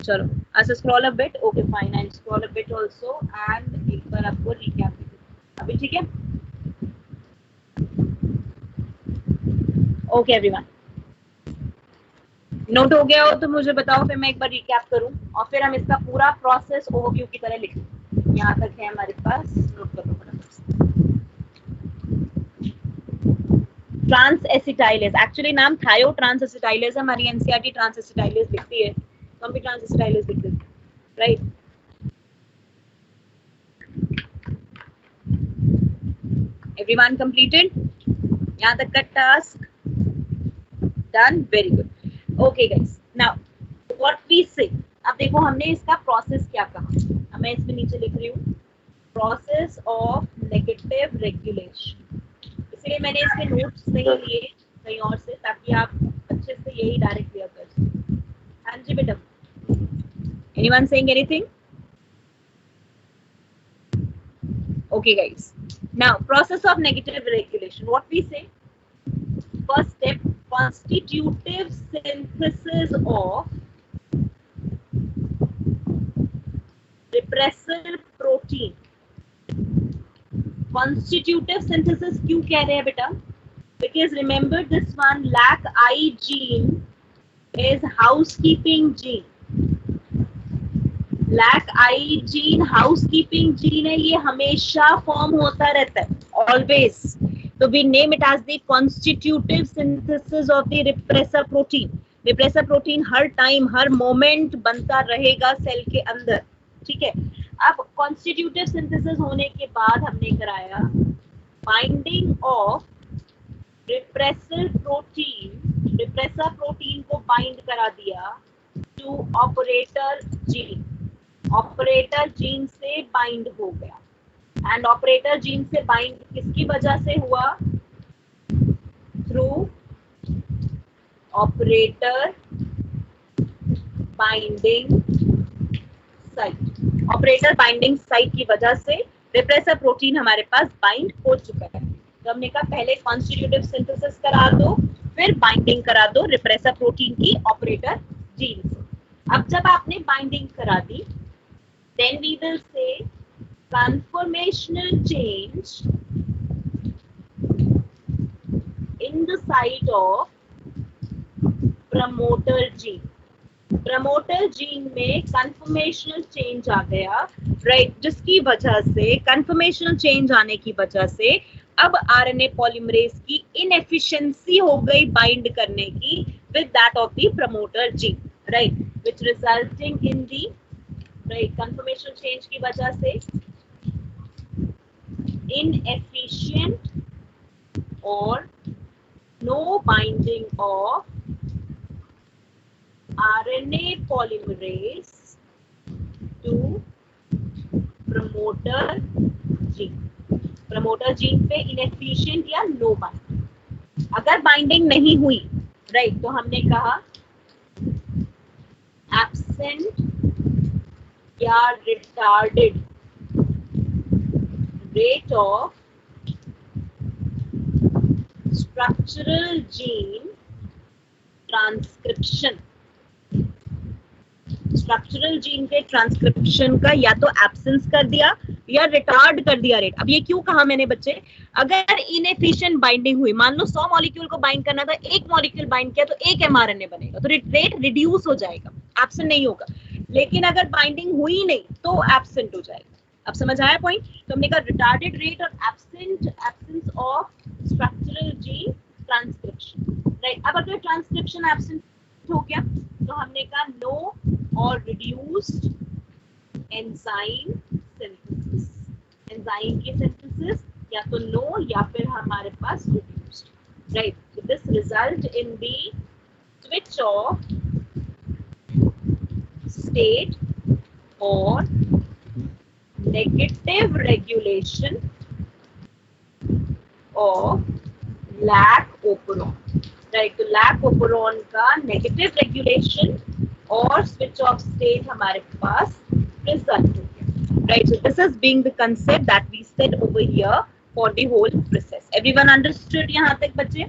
चलो. अच्छा scroll a bit. Okay fine. I'll scroll a bit also and एक बार आपको recap दे दूँ. अभी ठीक है? Okay everyone. नोट हो गया हो तो मुझे बताओ, फिर मैं एक बार रिकैप करूं और फिर हम इसका पूरा प्रोसेस ओवरव्यू की तरह लिखें. यहाँ तक है हमारे पास. नोट कर लो फटाफट. ट्रांस एसिटाइलेज, एक्चुअली नाम थायो ट्रांस एसिटाइलेज. हमारी एनसीईआरटी ट्रांस एसिटाइलेज लिखती है, तो हम भी ट्रांस एसिटाइलेज लिख देते हैं. राइट. Everyone completed? यहाँ तक का task done. Very good. Okay guys, now what we say. अब देखो हमने इसका प्रोसेस क्या कहा. अब मैं इसमें नीचे लिख रही हूँ प्रोसेस ऑफ नेगेटिव रेगुलेशन. इसलिए मैंने इसके नोट्स नहीं लिए कहीं और से, ताकि आप अच्छे से यही डायरेक्ट क्लियर कर सकें. हाँ जी बेटा. Anyone saying anything? Okay guys, now process of negative regulation. What we say. First step, constitutive synthesis of repressor protein. Constitutive synthesis क्यों कह रहे हैं बेटा? Because remember this one, LAC-I gene is housekeeping gene. LAC-I gene housekeeping gene है, ये हमेशा form होता रहता है, always. So we name it as the constitutive synthesis of the repressor protein. Repressor protein her time her moment बनता रहेगा cell के अंदर. ठीक है. अब constitutive synthesis होने के बाद हमने कराया binding of repressor protein. repressor protein को बाइंड करा दिया to operator gene. operator gene से बाइंड हो गया. एंड ऑपरेटर जीन से बाइंड किसकी वजह से हुआ? Through operator binding site. Operator binding site की वजह से रिप्रेसर प्रोटीन हमारे पास बाइंड हो चुका है. तो हमने कहा पहले कॉन्स्टिट्यूटिव सिंथेसिस करा दो, फिर बाइंडिंग करा दो रिप्रेसर प्रोटीन की ऑपरेटर जीन से. अब जब आपने बाइंडिंग करा दी, then we will say conformational change in the site of promoter gene. promoter gene में conformational change आ गया, right? जिसकी वजह से conformational change आने की वजह से अब RNA polymerase की inefficiency हो गई bind करने की with that of the promoter gene, right? Which resulting in the right conformational change की वजह से inefficient or no binding of RNA polymerase to promoter gene. promoter gene पे inefficient या no binding. अगर binding नहीं हुई, right, तो हमने कहा absent या retarded rate of structural gene transcription. Structural gene के ट्रांसक्रिप्शन का या तो एब्सेंस कर दिया या रिटार्ड कर दिया रेट. अब ये क्यों कहा मैंने बच्चे? अगर इनएफिशिएंट बाइंडिंग हुई, मान लो 100 मॉलिक्यूल को बाइंड करना था, एक मॉलिक्यूल बाइंड किया तो एक एमआरएनए बनेगा, तो रेट रिड्यूस हो जाएगा, एब्सेंट नहीं होगा. लेकिन अगर बाइंडिंग हुई नहीं तो एब्सेंट हो जाएगा. अब समझ आया पॉइंट? तो हमने कहा रिटार्डेड रेट और absence of structural gene transcription, right. अब अगर ट्रांसक्रिप्शन एब्सेंट हो गया तो हमने कहा नो और रिड्यूस्ड एंजाइम सिंथेसिस. एंजाइम की सिंथेसिस या तो नो या फिर हमारे पास reduced, right. So this result in the switch off state और negative regulation of lac operon, right? तो lac operon का negative regulation और switch of state हमारे पास result हो गया, right? So this is being the concept that we said over here for the whole process. Everyone understood यहाँ तक बच्चे,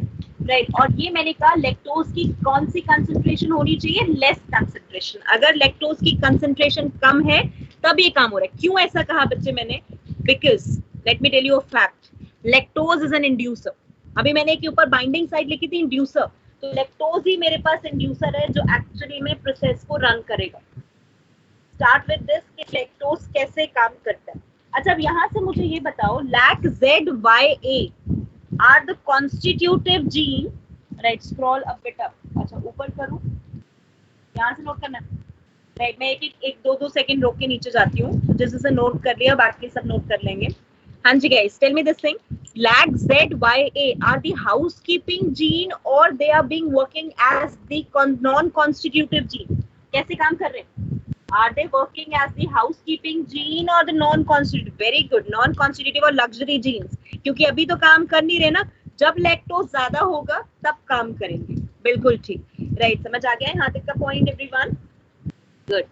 right? और ये मैंने कहा lactose की कौन सी concentration होनी चाहिए, less concentration. अगर lactose की concentration कम है तब ये काम हो रहा है. क्यों ऐसा कहा बच्चे मैंने? Because let me tell you a fact. Lactose is an inducer. अभी मैंने के ऊपर बाइंडिंग साइड लिखी थी इंड्यूसर, तो लैक्टोज ही मेरे पास इंड्यूसर है जो एक्चुअली में प्रोसेस को रन करेगा. स्टार्ट विद दिस कि लैक्टोज कैसे काम करता है. अच्छा, अब यहाँ से मुझे ये बताओ, lac ZYA are the constitutive gene, right? Scroll up bit up. अच्छा, ऊपर करूं, यहाँ से नोट करना, राइट? मैं एक दो सेकंड रोक के नीचे जाती हूँ, जैसे से नोट कर लिया, बाकी सब नोट कर लेंगे. हाँ जी guys, tell me this thing. LAC ZYA are the housekeeping gene or they are being working as the non-constitutive gene. कैसे काम कर रहे हैं? Are they working as the housekeeping gene or the non-constitutive? Very good, non-constitutive और luxury genes. क्योंकि अभी तो काम कर नहीं रहे ना, जब लैक्टोज ज्यादा होगा तब काम करेंगे. बिल्कुल ठीक, राइट? समझ आ गया है यहाँ तक का point everyone? Good,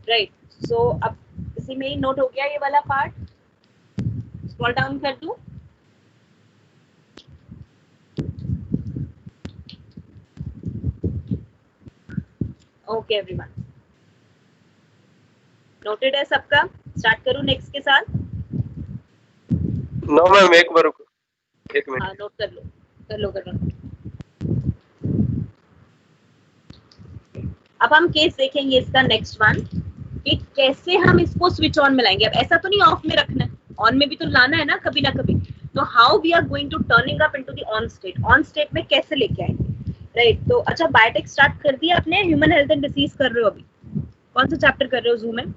right. So अब इसी में ही नोट हो गया ये वाला पार्ट. स्क्रॉल डाउन कर दूं. ओके एवरीवन, नोटेड है सबका? स्टार्ट करूं नेक्स्ट के साथ? नो मैम, एक बार रुको, एक मिनट. हाँ, नोट कर लो. अब हम केस देखेंगे इसका नेक्स्ट वन कि कैसे हम इसको स्विच ऑन में लाएंगे. अब ऐसा तो नहीं ऑफ में रखना है, ऑन में भी तो लाना है ना कभी ना कभी. तो how we are going to turning up into the on state. On state में कैसे लेके आएंगे, राइट? तो अच्छा, बायोटेक स्टार्ट कर दिया आपने. ह्यूमन हेल्थ एंड डिसीज कर रहे हो अभी? कौन सा चैप्टर कर रहे हो जूम में?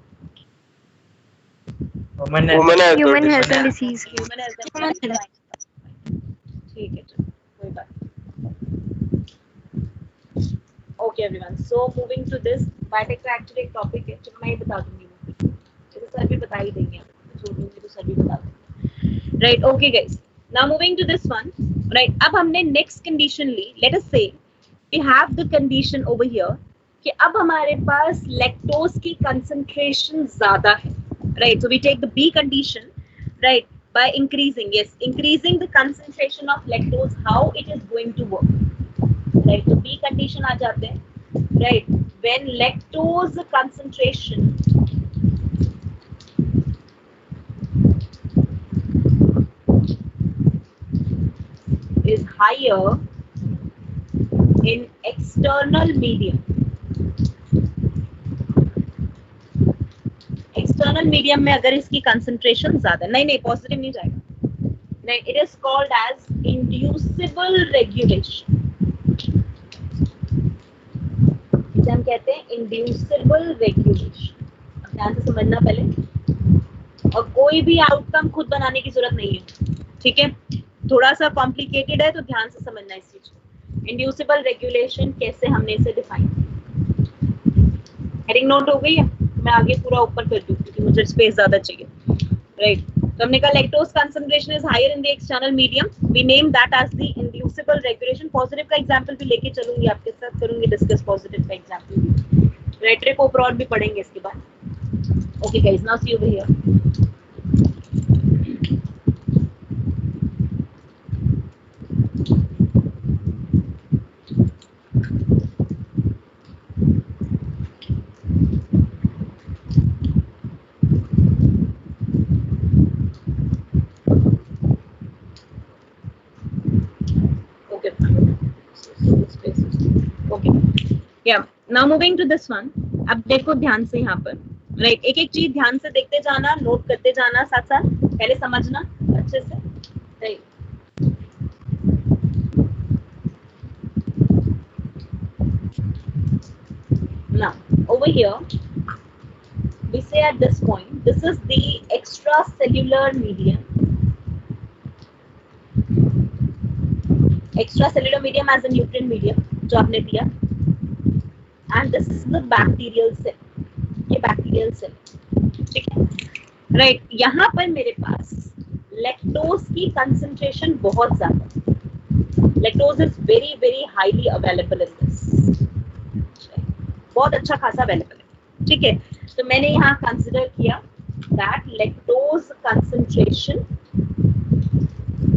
Human health and disease. ठीक है, कोई बात. Okay everyone, so moving to this, biotech का एक्चुअली एक टॉपिक है, चलो मैं ये बता दूंगी. जैसे सर भी बता ही देंगे, छोड़ दूंगी तो सर भी बता देंगे, right? Okay guys, now moving to this one, right? अब हमने नेक्स्ट कंडीशन ली. Let us say we have the condition over here कि अब हमारे पास लैक्टोज की कंसंट्रेशन ज्यादा है, right? So we take the B condition, right, by increasing the concentration of lactose. How it is going to work, right? So B condition आ जाते हैं, right? When lactose concentration is higher in external medium. External medium में अगर इसकी concentration ज्यादा, नहीं positive नहीं जाएगा, नहीं. It is called as inducible regulation. इसे हम कहते हैं इंड्यूसिबल रेगुलेशन. ध्यान से समझना पहले, और कोई भी आउटकम खुद बनाने की जरूरत नहीं है, ठीक है? थोड़ा सा कॉम्प्लिकेटेड है तो ध्यान से समझना इस चीज को. इंड्यूसिबल रेगुलेशन कैसे हमने इसे डिफाइन किया. हेडिंग नोट हो गई है? मैं आगे पूरा ऊपर कर दूं क्योंकि मुझे स्पेस ज्यादा चाहिए, राइट? तो हमने कहा lactose concentration is higher in the external medium. We name that as the inducible regulation. Positive का एग्जांपल भी लेके चलूंगी आपके साथ, करूंगी डिस्कस पॉजिटिव का एग्जांपल भी, राइट? ट्रिप ओवरऑल भी पढ़ेंगे इसके बाद. Okay guys, now see over here. Now moving to this one. अब देखो ध्यान से यहाँ पर, राइट? एक एक चीज ध्यान से देखते जाना, नोट करते जाना, साथ साथ पहले समझना अच्छे से, right? Now over here we say at this point this is the extracellular medium. Extracellular medium as a nutrient medium जो आपने दिया. And this is the bacterial cell. ये bacterial cell, ठीक है, राइट? यहाँ पर मेरे पास लैक्टोज की कंसंट्रेशन बहुत ज्यादा. Lactose is very very highly available in this, बहुत अच्छा खासा अवेलेबल है, ठीक है? तो मैंने यहाँ कंसिडर किया that lactose concentration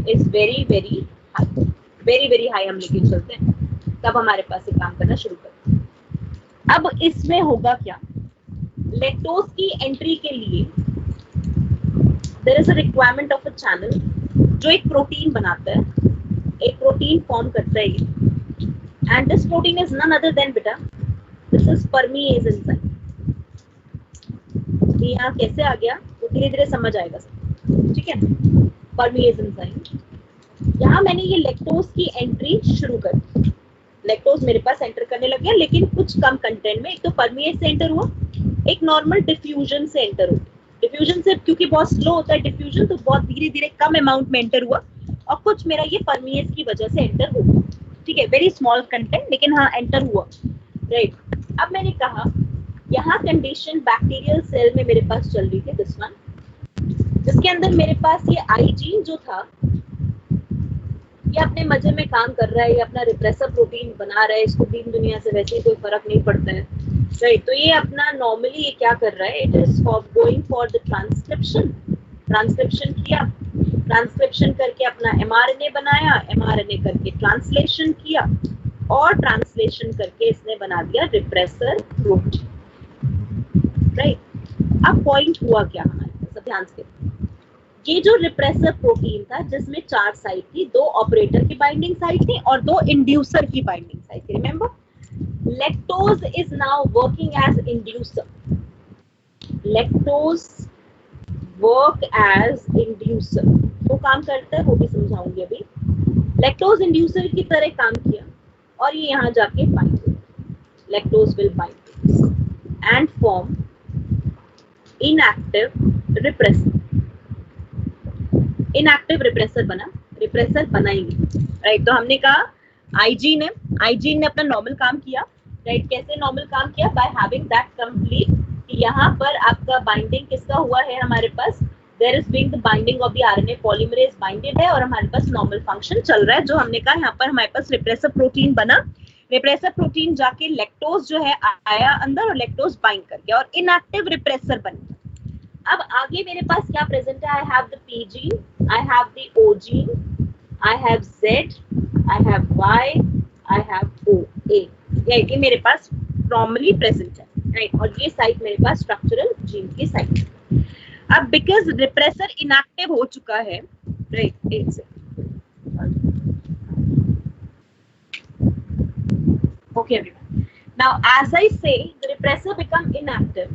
is very very high, very very high हम लेके चलते हैं, तब हमारे पास ये काम करना शुरू करते हैं। अब इसमें होगा क्या, लैक्टोज की एंट्री के लिए there is a requirement of a channel जो एक प्रोटीन बनाता है, एक प्रोटीन फॉर्म करता है ये, and this protein is none other than बेटा this is permease enzyme। ये यहाँ कैसे आ गया वो धीरे धीरे समझ आएगा सब, ठीक है। परमेज एंजाइम, यहाँ मैंने ये लैक्टोज की एंट्री शुरू कर दी, लैक्टोज मेरे पास एंटर करने लग गया, लेकिन कुछ कम कंटेंट में। एक तो परमेज से एंटर हुआ, एक नॉर्मल डिफ्यूजन से एंटर हुआ। डिफ्यूजन से क्योंकि बहुत स्लो होता है डिफ्यूजन, तो बहुत धीरे धीरे कम अमाउंट में एंटर हुआ, और कुछ मेरा ये परमेज की वजह से एंटर हो गया, ठीक है। वेरी स्मॉल कंटेंट, लेकिन हाँ एंटर हुआ, राइट। अब मैंने कहा यहाँ कंडीशन बैक्टीरियल सेल में मेरे पास चल रही थी, दिस वन, जिसके अंदर मेरे पास ये आई जीन जो था ये अपने मजे में काम कर रहा है, ये अपना रिप्रेसर प्रोटीन बना रहा है, इसको दीन दुनिया से वैसे ही कोई फर्क नहीं पड़ता है, राइट। तो ये अपना नॉर्मली ये क्या कर रहा है, it is for going for the transcription, transcription किया, ट्रांसक्रिप्शन करके अपना एमआरएनए बनाया, एमआरएनए करके ट्रांसलेशन किया, और ट्रांसलेशन करके इसने बना दिया रिप्रेसर प्रोटीन, राइट। अब पॉइंट हुआ क्या हमारे पास, ध्यान से, ये जो रिप्रेसर प्रोटीन था जिसमें 4 साइट थी, 2 ऑपरेटर की बाइंडिंग साइट थी और 2 इंड्यूसर की बाइंडिंग साइट थी, remember. Lactose is now working as inducer, lactose work as inducer, वो काम करता है वो भी समझाऊंगी अभी। लैक्टोज इंड्यूसर की तरह काम किया और ये यहाँ जाके बाइंड हो, lactose will bind and form inactive repressor, inactive repressor बना, रिप्रेसर बनाएंगे, राइट। तो हमने कहा आईजीन है, आईजीन ने अपना नॉर्मल काम किया, राइट। कैसे नॉर्मल काम किया, बाय हैविंग दैट कंप्लीट, यहाँ पर आपका बाइंडिंग किसका हुआ है हमारे पास, there is being the binding of the RNA polymerase binded है, और हमारे पास नॉर्मल फंक्शन चल रहा है, जो हमने कहा यहाँ पर हमारे पास रिप्रेसर प्रोटीन बना, रिप्रेसर प्रोटीन जाके लैक्टोज जो है आया अंदर और लैक्टोज बाइंड कर गया और इनएक्टिव रिप्रेसर बन गया। अब आगे मेरे पास क्या प्रेजेंट है, I have the P gene, I have the O gene, I have Z, I have Y, I have O A, ये मेरे पास नॉर्मली प्रेजेंट है, राइट। और ये साइट मेरे पास स्ट्रक्चरल जीन की साइट है। अब बिकॉज रिप्रेसर इनएक्टिव हो चुका है, राइट, एक second, okay everyone, now as I say the repressor become inactive,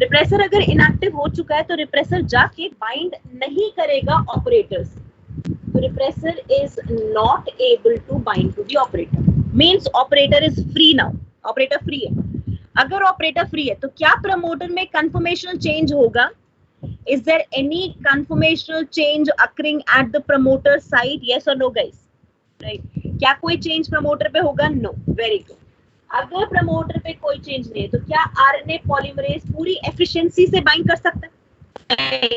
repressor अगर इनएक्टिव हो चुका है तो रिप्रेसर जाके बाइंड नहीं करेगा ऑपरेटर से, तो repressor is not able to bind to the operator, means operator is free now, operator free है। अगर ऑपरेटर फ्री है तो क्या प्रमोटर में कन्फर्मेशनल चेंज होगा, is there any conformational change occurring at the promoter site, yes और no guys, right. क्या कोई चेंज प्रमोटर पे होगा, नो, वेरी गुड। अगर प्रमोटर पे कोई चेंज नहीं है तो क्या आरएनए पॉलीमरेज पूरी एफिशिएंसी से बाइंड कर सकता है,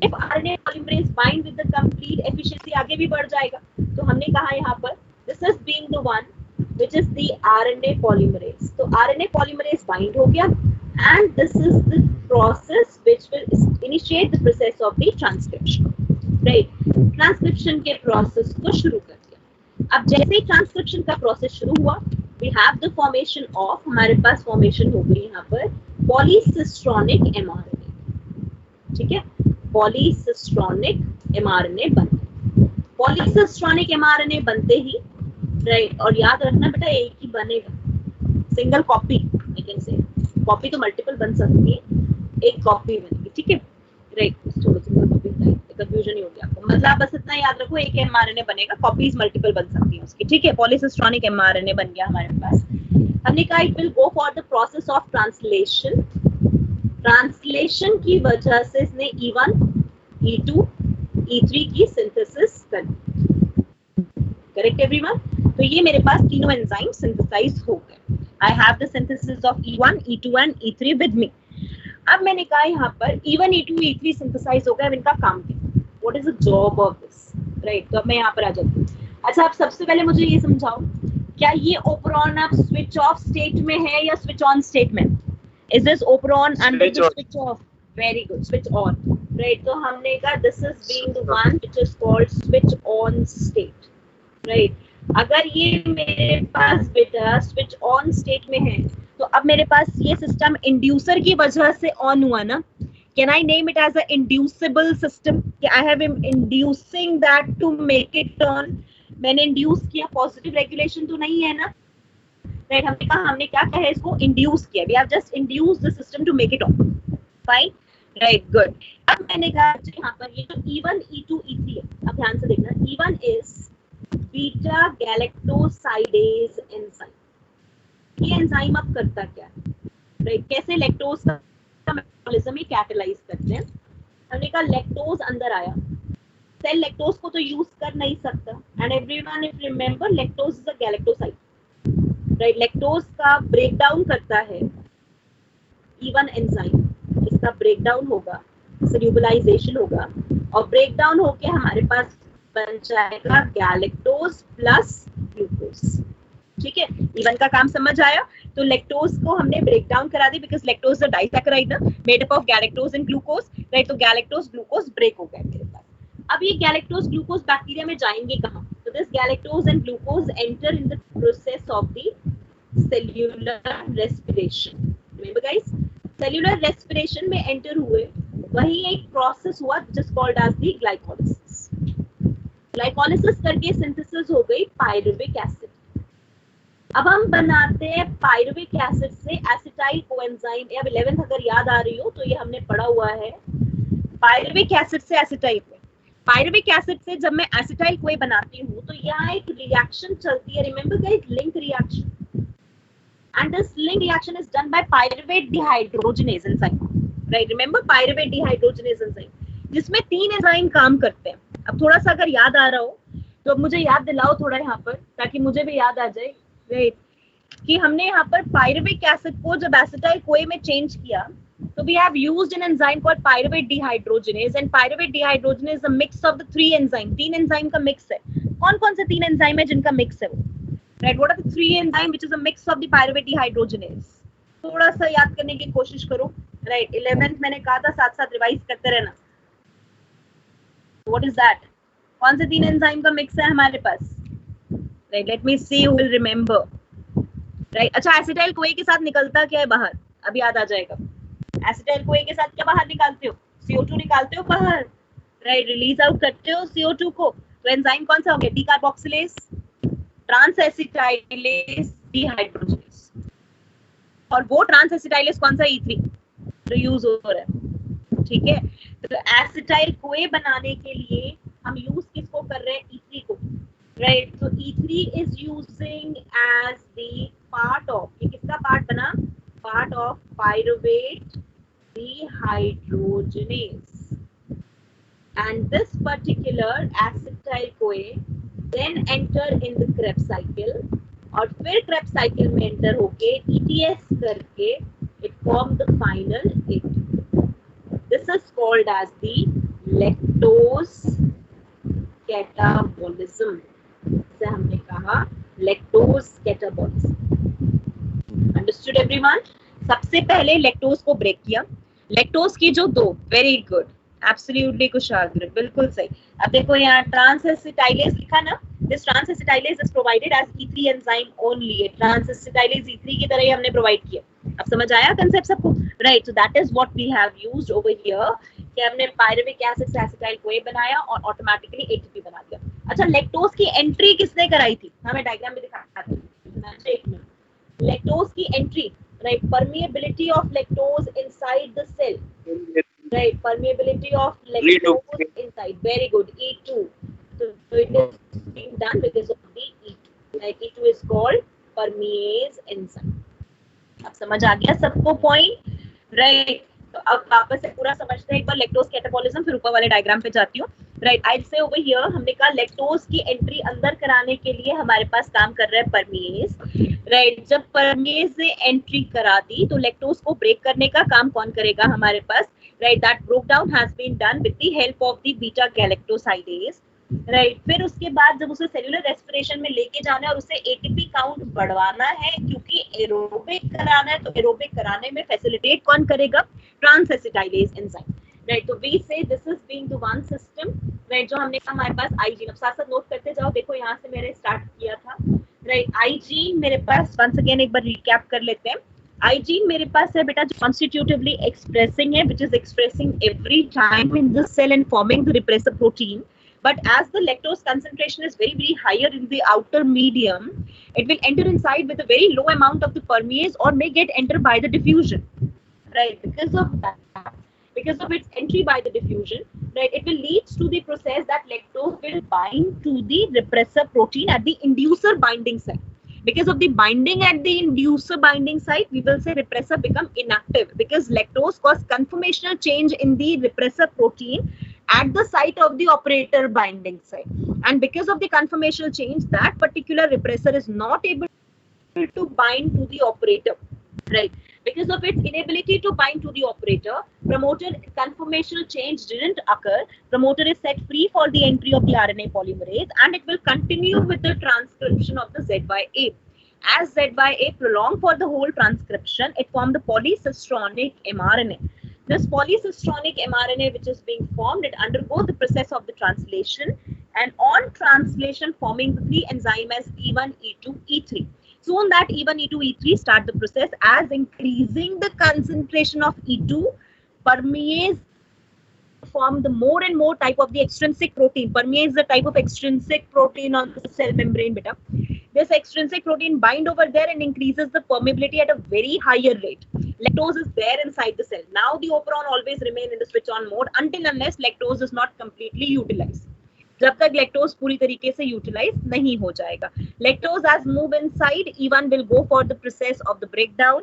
if RNA polymerase bind with the complete efficiency आगे भी बढ़ जाएगा। तो हमने कहा यहाँ पर this is being the one which is the RNA polymerase, तो आरएनए पॉलीमरेज बाइंड हो गया and this is the process which will initiate the process of the transcription, right. Transcription के प्रोसेस को शुरू कर दिया। अब जैसे ही ट्रांसक्रिप्शन का प्रोसेस शुरू हुआ, we have the formation of, हमारे पास फॉर्मेशन हो गई यहाँ पर पॉलीसिस्ट्रॉनिक एमआरएनए, ठीक है, पॉलीसिस्ट्रॉनिक एमआरएनए बनते, पॉलीसिस्ट्रॉनिक एमआरएनए बनते ही, राइट। और याद रखना बेटा एक ही बनेगा, सिंगल कॉपी, आई कैन से कॉपी तो मल्टीपल बन सकती है, एक कॉपी बनेगी, ठीक है, राइट। थोड़ा सिंगल कॉपी कंफ्यूजन ही हो गया आपको, मतलब बस इतना याद रखो एक एमआरएनए बनेगा, कॉपीज मल्टीपल बन सकती है उसकी, ठीक है। पॉलीसिस्ट्रॉनिक एमआरएनए बन गया हमारे पास। हमने कहा it will go for the process of translation, translation की वजह से इसने E1, E2, E3 की सिंथेसिस कर दी, करेक्ट एवरीवन। तो ये मेरे पास तीनों एंजाइम सिंथेसाइज हो गए, आई have the synthesis of E1, E2 and E3 with me. अब मैंने कहा यहाँ पर E1, E2, E3 सिंथेसाइज हो गया, अब इनका काम क्या, what is the job of this, right. तो अब मैं यहाँ पर आ जाती हूँ। अच्छा, आप सबसे पहले मुझे ये समझाओ, क्या ये ओपरॉन अब स्विच ऑफ स्टेट में है या स्विच ऑन स्टेट में, is this operon under the switch of, very good, switch on, right. तो हमने कहा this is being the one which is called switch on state, right. अगर ये मेरे पास बेटा स्विच ऑन स्टेट में है तो अब मेरे पास ये सिस्टम इंड्यूसर की वजह से ऑन हुआ ना। Can I name it as a inducible system? I have inducing that to make it on. मैंने इंड्यूस किया, पॉजिटिव रेगुलेशन तो नहीं है ना, राइट। हमने कहा, हमने क्या कहा है इसको, इंड्यूस किया, we have just induce the system to make it on, fine, right, good. अब मैंने कहा यहाँ पर ये जो E1 E2 E3 है, अब ध्यान से देखना, E1 is beta galactosidase enzyme. ये एंजाइम अब करता क्या है, राइट, कैसे लैक्टोज का मेटाबॉलिज्म ही कैटलाइज करते हैं। हमने कहा लैक्टोज अंदर आया, सेल लैक्टोज को तो यूज कर नहीं सकता, and everyone if remember lactose is a galactoside, right. Lactose का ब्रेक डाउन करता है E1 एंजाइम, इसका ब्रेक डाउन होगा, सल्यूबलाइजेशन होगा, और ब्रेक डाउन होके हमारे पास बन जाएगा गैलेक्टोज प्लस ग्लूकोज, ठीक है। E1 का काम समझ आया। तो लैक्टोज को हमने ब्रेक डाउन करा दी, बिकॉज लैक्टोज इज डाइसैकेराइड ना, made up of galactose and glucose, right. तो गैलेक्टोज ग्लूकोज ब्रेक हो गया मेरे पास। अब ये गैलेक्टोज ग्लूकोज बैक्टीरिया में जाएंगे कहाँ, तो this galactose and glucose enter in the process of the cellular respiration. Remember guys, cellular respiration में एंटर हुए, वही एक प्रोसेस हुआ जिस called as the glycolysis. Glycolysis करके सिंथेसिस हो गई पायरुविक एसिड। अब हम बनाते हैं पायरुविक एसिड से एसिटाइल कोएंजाइम। अब 11th अगर याद आ रही हो तो ये हमने पढ़ा हुआ है, पायरुविक एसिड से एसिटाइल कोए। पायरुविक एसिड से जब मैं एसिटाइल कोए बनाती हूँ तो यहाँ एक रिएक्शन चलती है, remember guys, link reaction, and this link reaction is done by pyruvate dehydrogenase enzyme, right. Remember pyruvate dehydrogenase enzyme, जिसमें 3 एंजाइम काम करते हैं। अब थोड़ा सा अगर याद आ रहा हो तो मुझे याद दिलाओ थोड़ा यहाँ पर, ताकि मुझे भी याद आ जाए, राइट, कि हमने यहाँ पर पायरुविक एसिड को जब एसिटाइल कोए में चेंज किया तो we have used an enzyme called pyruvate dehydrogenase, and pyruvate dehydrogenase is a mix of the 3 enzyme. 3 enzyme का मिक्स है। कौन कौन से 3 एंजाइम है जिनका मिक्स है वो, right, what are the 3 enzyme which is a mix of the pyruvate dehydrogenase? थोड़ा सा याद करने की कोशिश करो, राइट। 11th मैंने कहा था साथ साथ रिवाइज करते रहना। What is that? कौन से 3 एंजाइम का मिक्स है हमारे पास, right? Let me see who will remember, right. अच्छा, एसिटाइल कोए के साथ निकलता क्या है बाहर, अब याद आ जाएगा। एसिटाइल कोए के साथ क्या बाहर निकालते हो, CO2 निकालते हो बाहर, राइट, रिलीज आउट करते हो CO2 को। तो एंजाइम कौन सा हो गया, डीकार्बोक्सिलेज ट्रांस एसिटाइलेज डिहाइड्रोजनेज, और वो ट्रांस एसिटाइलेज कौन सा, E3 जो यूज हो रहा है, ठीक है। तो एसिटाइल कोए बनाने के लिए हम यूज किसको कर रहे हैं, E3 को, राइट। तो E3 is using as the part of, ये किसका पार्ट बना, part of pyruvate dehydrogenase, and this particular acetyl CoA then enter in the Krebs cycle, और फिर Krebs cycle में enter होके ETS करके it form the final ATP. This is called as the lactose catabolism. से हमने कहा lactose catabolism. Understood everyone? सबसे पहले लैक्टोज को ब्रेक किया, लैक्टोज की जो 2, वेरी गुड, एब्सोल्युटली कुशाग्र, बिल्कुल सही। अब देखो यहाँ ट्रांस एसिटाइलेज लिखा ना, this transacetylase is provided as E3 enzyme only. Transacetylase E3 की तरह ही हमने प्रोवाइड किया। अब समझ आया कांसेप्ट सबको, right? So that is what we have used over here, कि हमने पायरुविक एसिड से एसिटाइल कोए बनाया और ऑटोमेटिकली ATP बना दिया। अच्छा, लैक्टोज की एंट्री किसने कराई थी, हमें डायग्राम में दिखाता हूं। लैक्टोज की entry, right, permeability of lactose inside the cell, right, permeability of lactose inside, very good, E2. So it is being done because of the E2, like E2 is called permease enzyme. अब समझ आ गया सबको point, right? तो अब वापस से पूरा समझते हैं एक बार लैक्टोज कैटाबॉलिज्म, फिर ऊपर वाले डायग्राम पे जाती हूँ, राइट। आई से ओवर हियर हमने कहा लैक्टोज की एंट्री अंदर कराने के लिए हमारे पास काम कर रहा है परमेज, राइट। जब परमेज ने एंट्री करा दी तो लैक्टोज को ब्रेक करने का काम कौन करेगा हमारे पास, right? That broke down has been done with the help of the beta galactosidase, right फिर उसके बाद जब उसे सेल्यूलर रेस्पिरेशन में लेके जाना है और उसे एटीपी काउंट बढ़वाना है, क्योंकि एरोबिक कराना है, तो एरोबिक कराने में फैसिलिटेट कौन करेगा? Transacetylase enzyme, right. तो we say this is being the one system, right, जो हमने कहा हमारे पास आईजीन। अब साथ साथ नोट करते जाओ, देखो यहाँ से मैंने स्टार्ट किया था, राइट। आईजीन मेरे पास वंस अगेन एक बार रिकैप कर लेते हैं। आईजीन मेरे पास है बेटा जो कॉन्स्टिट्यूटिवली एक्सप्रेसिंग है, which is expressing every time in the cell and forming the repressor protein. But as the lactose concentration is very, very higher in the outer medium, it will enter inside with a very low amount of the permease or may get entered by the diffusion, right? Because of that, because of its entry by the diffusion, right, it will lead to the process that lactose will bind to the repressor protein at the inducer binding site. Because of the binding at the inducer binding site, we will say repressor become inactive, because lactose cause conformational change in the repressor protein at the site of the operator binding site, and because of the conformational change, that particular repressor is not able to bind to the operator, right? Because of its inability to bind to the operator, promoter conformational change didn't occur. Promoter is set free for the entry of the RNA polymerase, and it will continue with the transcription of the ZYA. As ZYA prolong for the whole transcription, it formed the polycistronic mRNA. This polycistronic mRNA which is being formed, it undergoes the process of the translation, and on translation forming the three enzymes as E1, E2, E3. Soon that E1, E2, E3 start the process. As increasing the concentration of E2, permease form the more and more type of the extrinsic protein. Permease is the type of extrinsic protein on the cell membrane, beta. This extrinsic protein bind over there and increases the permeability at a very higher rate. Lactose is there inside the cell. Now the operon always remain in the switch on mode until unless lactose is not completely utilized. जब तक lactose पूरी तरीके से utilise नहीं हो जाएगा. Lactose as move inside, E1 will go for the process of the breakdown,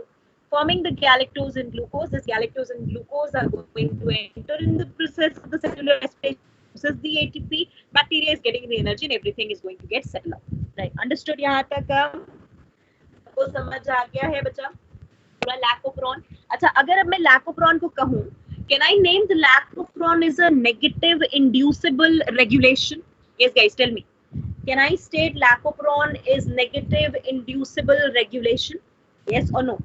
forming the galactose and glucose. This galactose and glucose are going to enter in the process of the cellular respiration, process the ATP. Bacteria is getting the energy and everything is going to get settled up. Right? Understood? यहाँ तक आपको समझ आ गया है बच्चा? पूरा लैकोप्रोन. अच्छा, अगर अब मैं लैकोप्रोन को कहूँ, can I name the lactoferrin is a negative inducible regulation? Yes, guys, tell me. Can I state lactoferrin is negative inducible regulation? Yes or no?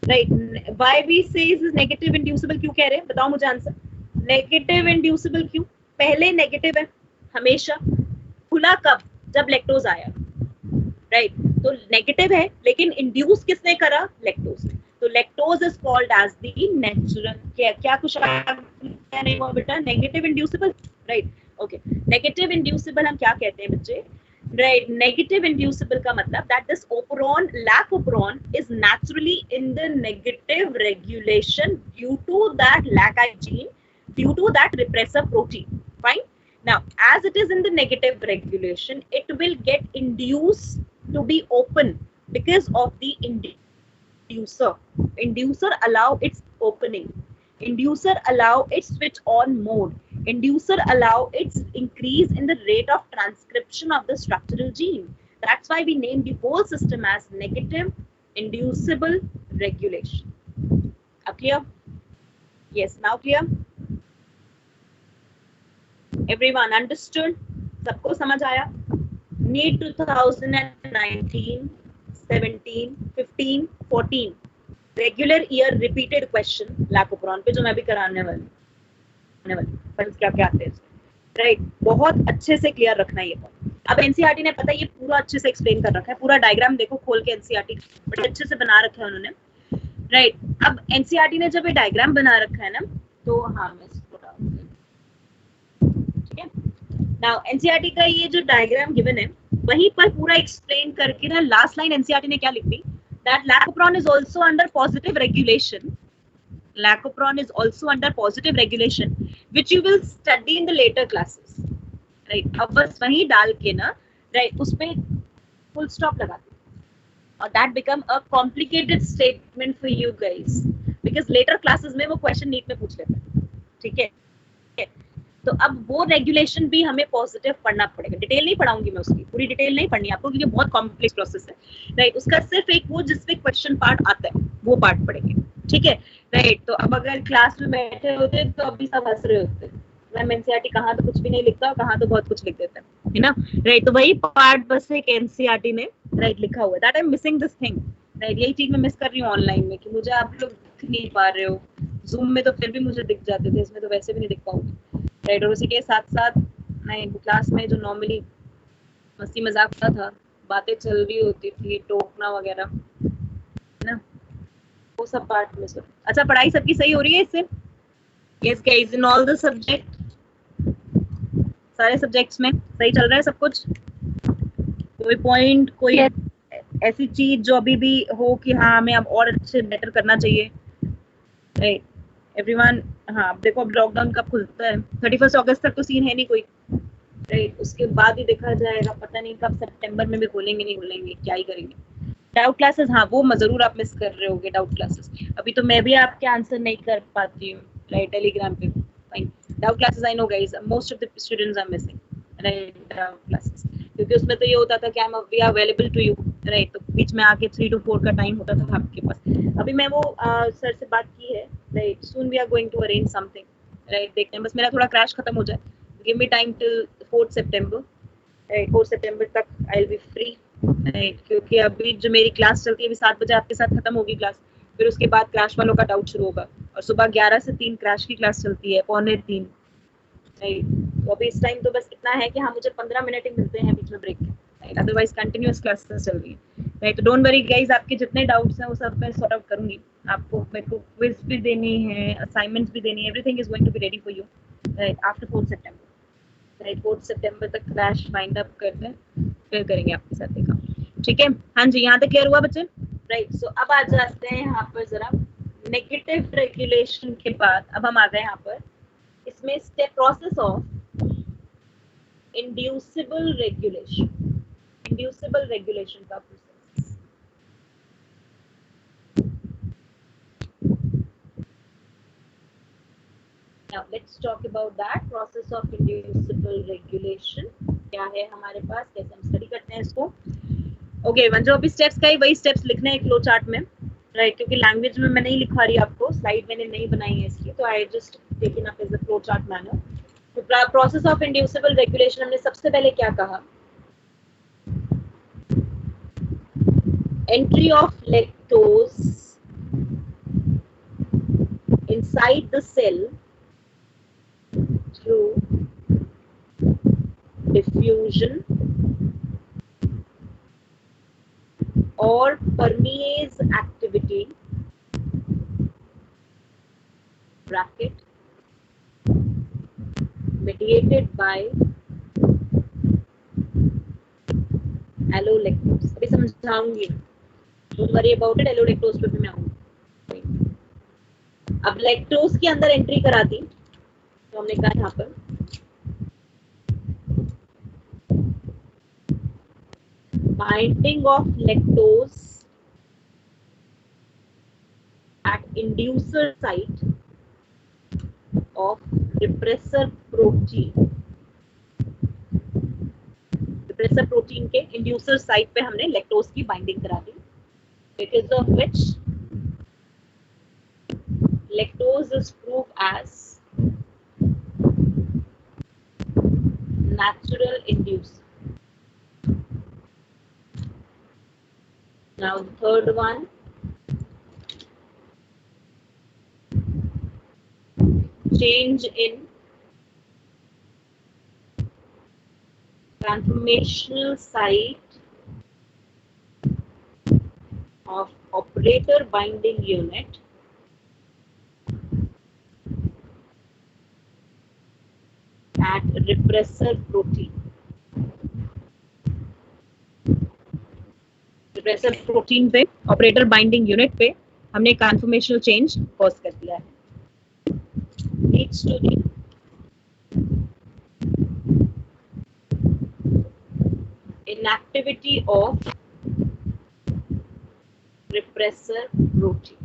Right. Why we say is negative inducible? क्यों कह रहे हैं? बताओ मुझे answer. Negative inducible क्यों? पहले negative है हमेशा. खुला कब? जब लैक्टोज आया. राइट, तो नेगेटिव है, लेकिन इंड्यूस किसने करा? लैक्टोज ने. तो lactose is called as the natural, क्या कुछ नहीं हुआ बेटा? Negative inducible, right. Okay, negative inducible हम क्या कहते हैं बच्चे? राइट, नेगेटिव इंड्यूसिबल का मतलब that this operon, lac operon is naturally in the negative regulation due to that lac gene, due to that repressor protein. Fine. Now, as it is in the negative regulation, it will get induced to be open because of the inducer. Inducer allow its opening. Inducer allow its switch on mode. Inducer allow its increase in the rate of transcription of the structural gene. That's why we name the whole system as negative inducible regulation. Clear? Yes, now clear? Everyone understood? सबको समझ आया? NEET 2019, 17, 15, 14 regular year repeated question lac operon पे जो मैं भी कराने वाली क्या क्या आते हैं, राइट. बहुत अच्छे से क्लियर रखना है ये बात. अब एनसीईआरटी ने पता ये पूरा अच्छे से एक्सप्लेन कर रखा है. पूरा डायग्राम देखो खोल के, एनसीईआरटी बड़े अच्छे से बना रखा है उन्होंने, राइट. अब एनसीईआरटी ने जब ये डायग्राम बना रखा है ना, तो हाँ मैं नाउ एनसीईआरटी का ये जो डायग्राम गिवन है वहीं पर पूरा एक्सप्लेन करके ना लास्ट लाइन एनसीईआरटी ने क्या लिख दी? That lac operon is also under positive regulation. Lac operon is also under positive regulation which you will study in the later classes, right. अब बस वहीं डाल के ना, राइट, उस पे फुल स्टॉप लगा दो, और that become a complicated statement for you guys, because later classes में वो क्वेश्चन नीट में पूछ लेते हैं. ठीक है, तो अब वो रेगुलेशन भी हमें पॉजिटिव पढ़ना पड़ेगा. डिटेल नहीं पढ़ाऊंगी मैं, उसकी पूरी डिटेल नहीं पढ़नी आपको, क्योंकि बहुत कॉम्प्लेक्स प्रोसेस है, राइट. उसका सिर्फ एक वो जिसपे क्वेश्चन पार्ट आता है वो पार्ट पढ़ेंगे. ठीक है, राइट। तो अब अगर क्लास में बैठे होते तो अभी सब हंस रहे होते, मैम एनसीईआरटी कहाँ तो कुछ भी नहीं लिखता, कहाँ तो बहुत कुछ लिख देता है ना। राइट, तो वही पार्ट बस एक एनसीईआरटी में राइट लिखा हुआ है, that I am missing this thing. Right, यही चीज मैं मिस कर रही हूँ ऑनलाइन में, कि मुझे आप लोग दिख नहीं पा रहे हो। जूम में तो फिर भी मुझे दिख जाते थे, इसमें तो वैसे भी नहीं दिख पाऊंगी। राइट, और उसी के साथ साथ मैं क्लास में जो नॉर्मली मस्ती मजाक होता था, बातें चल रही होती थी, टोकना वगैरह, है ना, वो सब पार्ट में सर। अच्छा, पढ़ाई सबकी सही हो रही है इससे? Yes guys, in all the subject, सारे सब्जेक्ट्स में सही चल रहा है सब कुछ? कोई पॉइंट, कोई Yes. ऐसी चीज जो अभी भी हो कि हाँ हमें अब और अच्छे बेटर करना चाहिए? Right everyone. हाँ, अब देखो, अब लॉकडाउन कब खुलता है? 31 अगस्त तक तो सीन है नहीं कोई। राइट, उसके बाद ही देखा जाएगा, पता नहीं कब सितंबर में भी खोलेंगे नहीं खोलेंगे, क्या ही करेंगे। डाउट क्लासेस, हाँ वो जरूर आप मिस कर रहे होगे डाउट क्लासेस। अभी तो मैं भी आपके आंसर नहीं कर पाती हूँ राइट टेलीग्राम पे। Fine, doubt classes I know guys, most of the students are missing right doubt classes, क्योंकि उसमें तो ये होता था कि I am we are available to you right, तो बीच में आके 3 to 4 का टाइम होता था आपके पास। अभी मैं वो सर से बात की है right, soon we are going to arrange something right, देखते हैं बस मेरा थोड़ा क्रैश खत्म हो जाए। गिव मी टाइम टिल 4 सितंबर राइट, 4 सितंबर तक I will be free right, क्योंकि अभी जो मेरी क्लास चलती है अभी 7 बजे आपके साथ खत्म होगी क्लास, फिर उसके बाद क्रैश वालों का डाउट शुरू होगा, और सुबह 11 से 3 क्रैश की क्लास चलती है, 2:45 राइट। तो अभी इस टाइम तो बस इतना है कि हाँ मुझे 15 मिनट ही मिलते हैं बीच में ब्रेक के राइट, अदरवाइज कंटिन्यूअस क्लासेस चल रही है राइट। तो डोंट वरी गाइस, आपके जितने डाउट्स हैं वो सब मैं सॉर्ट आउट करूंगी। आपको मेरे को क्विज भी देनी है, असाइनमेंट्स भी देनी है, everything is going to be ready for you right after 4 सितंबर राइट। 4 सितंबर तक क्रैश वाइंड अप करते हैं, फिर करेंगे आपके साथ देखा, ठीक है? हाँ जी, यहाँ तक क्लियर हुआ बच्चे? राइट, सो अब आ जाते हैं यहाँ पर जरा नेगेटिव रेगुलेशन के बाद, अब हम आ गए यहाँ पर इसमें step process of inducible regulation, inducible regulation का process. Now let's talk about that process of inducible regulation। क्या है हमारे पास, कैसे हम स्टडी करते हैं इसको? ओके, जो अभी स्टेप्स का ही वही स्टेप्स लिखने हैं फ्लो चार्ट में राइट, क्योंकि लैंग्वेज में मैं नहीं लिखवा रही आपको, स्लाइड मैंने नहीं बनाई है इसकी, तो I just taken up as a flow chart manner. तो प्रोसेस ऑफ इंड्यूसिबल रेगुलेशन हमने सबसे पहले क्या कहा? Entry of lactose inside the cell through diffusion or permease activity bracket mediated by allolactose। अभी समझाऊंगी, डोंट वरी अबाउट इट, एलोलैक्टोज पे भी मैं आऊंगी। अब लैक्टोज के अंदर एंट्री करा दी, तो हमने कहा यहाँ पर binding of lactose at inducer site of repressor protein, repressor protein के inducer site पे हमने lactose की binding करा दी, because of which lactose is proved as natural inducer। Now the third one, change in conformational site of operator binding unit at repressor protein। repressor protein पे operator binding unit पे हमने conformational change cause कर दिया है, leads to the inactivity of repressor protein,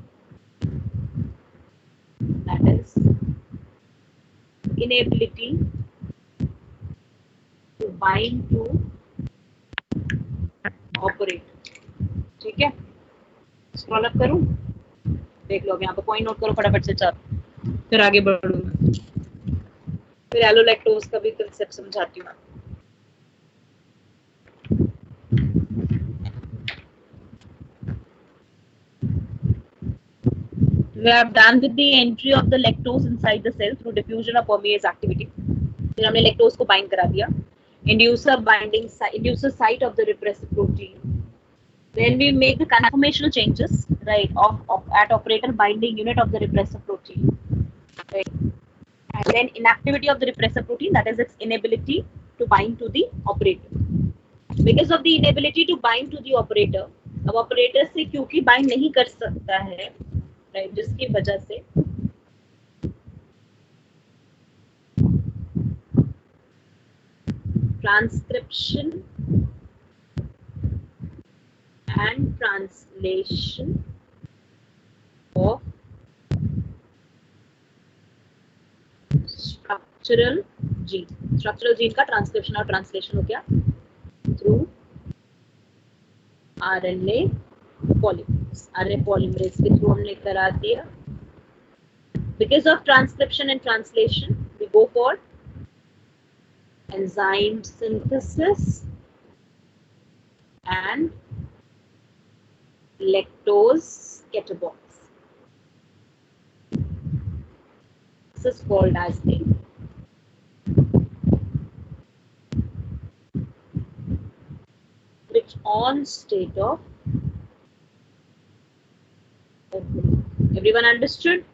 that is inability to bind to operator। ठीक है, scroll up करूं, देख लो, यहाँ पे पॉइंट नोट करो फटाफट से, चार फिर आगे बढ़ूँ मैं, फिर एलोलैक्टोज का भी कंसेप्ट समझाती हूँ। We have done with the entry of the lactose inside the cell through diffusion of permease activity. फिर हमने lactose को bind करा दिया. Inducer binding, inducer site of the repressive protein. Then we make the conformational changes, right, of at operator binding unit of the repressive protein, right, and then inactivity of the repressive protein, that is its inability to bind to the operator. Because of the inability to bind to the operator, अब operator से क्योंकि bind नहीं कर सकता है, right, जिसकी वजह से transcription and translation of structural gene का ट्रांसक्रिप्शन और ट्रांसलेशन हो गया थ्रू RNA polymerase के थ्रू हमने करा दिया. Because of transcription and translation, we go for enzyme synthesis and lactose catabolics. This is called as the switch-on state of. Everyone understood?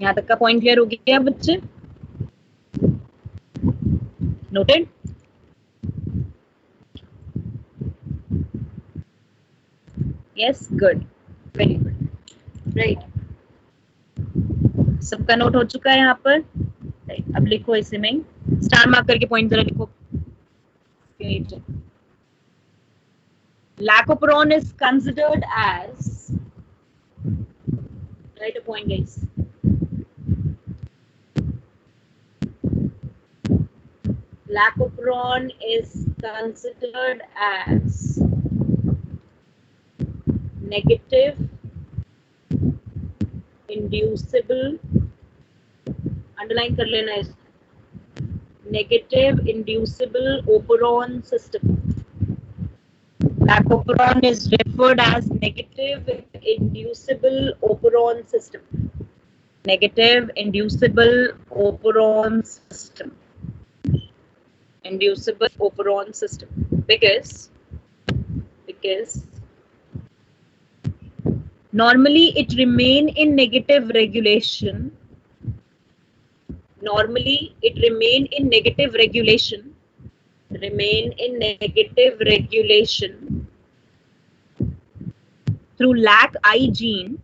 यहाँ तक का पॉइंट क्लियर हो गया बच्चे? Noted? Yes, good, very good, right. सबका note हो चुका है यहाँ पर, right. अब लिखो इसे में स्टार मार्क करके पॉइंट जरा लिखो. Lacoperon is considered as, write a point guys. Lacoperon is considered as negative inducible, underline कर लेना है, negative inducible operon system. Lacoperon is referred as negative inducible operon system. Negative inducible operon system. Inducible operon system because normally it remain in negative regulation. Normally it remain in negative regulation. Remain in negative regulation through LAC-I gene.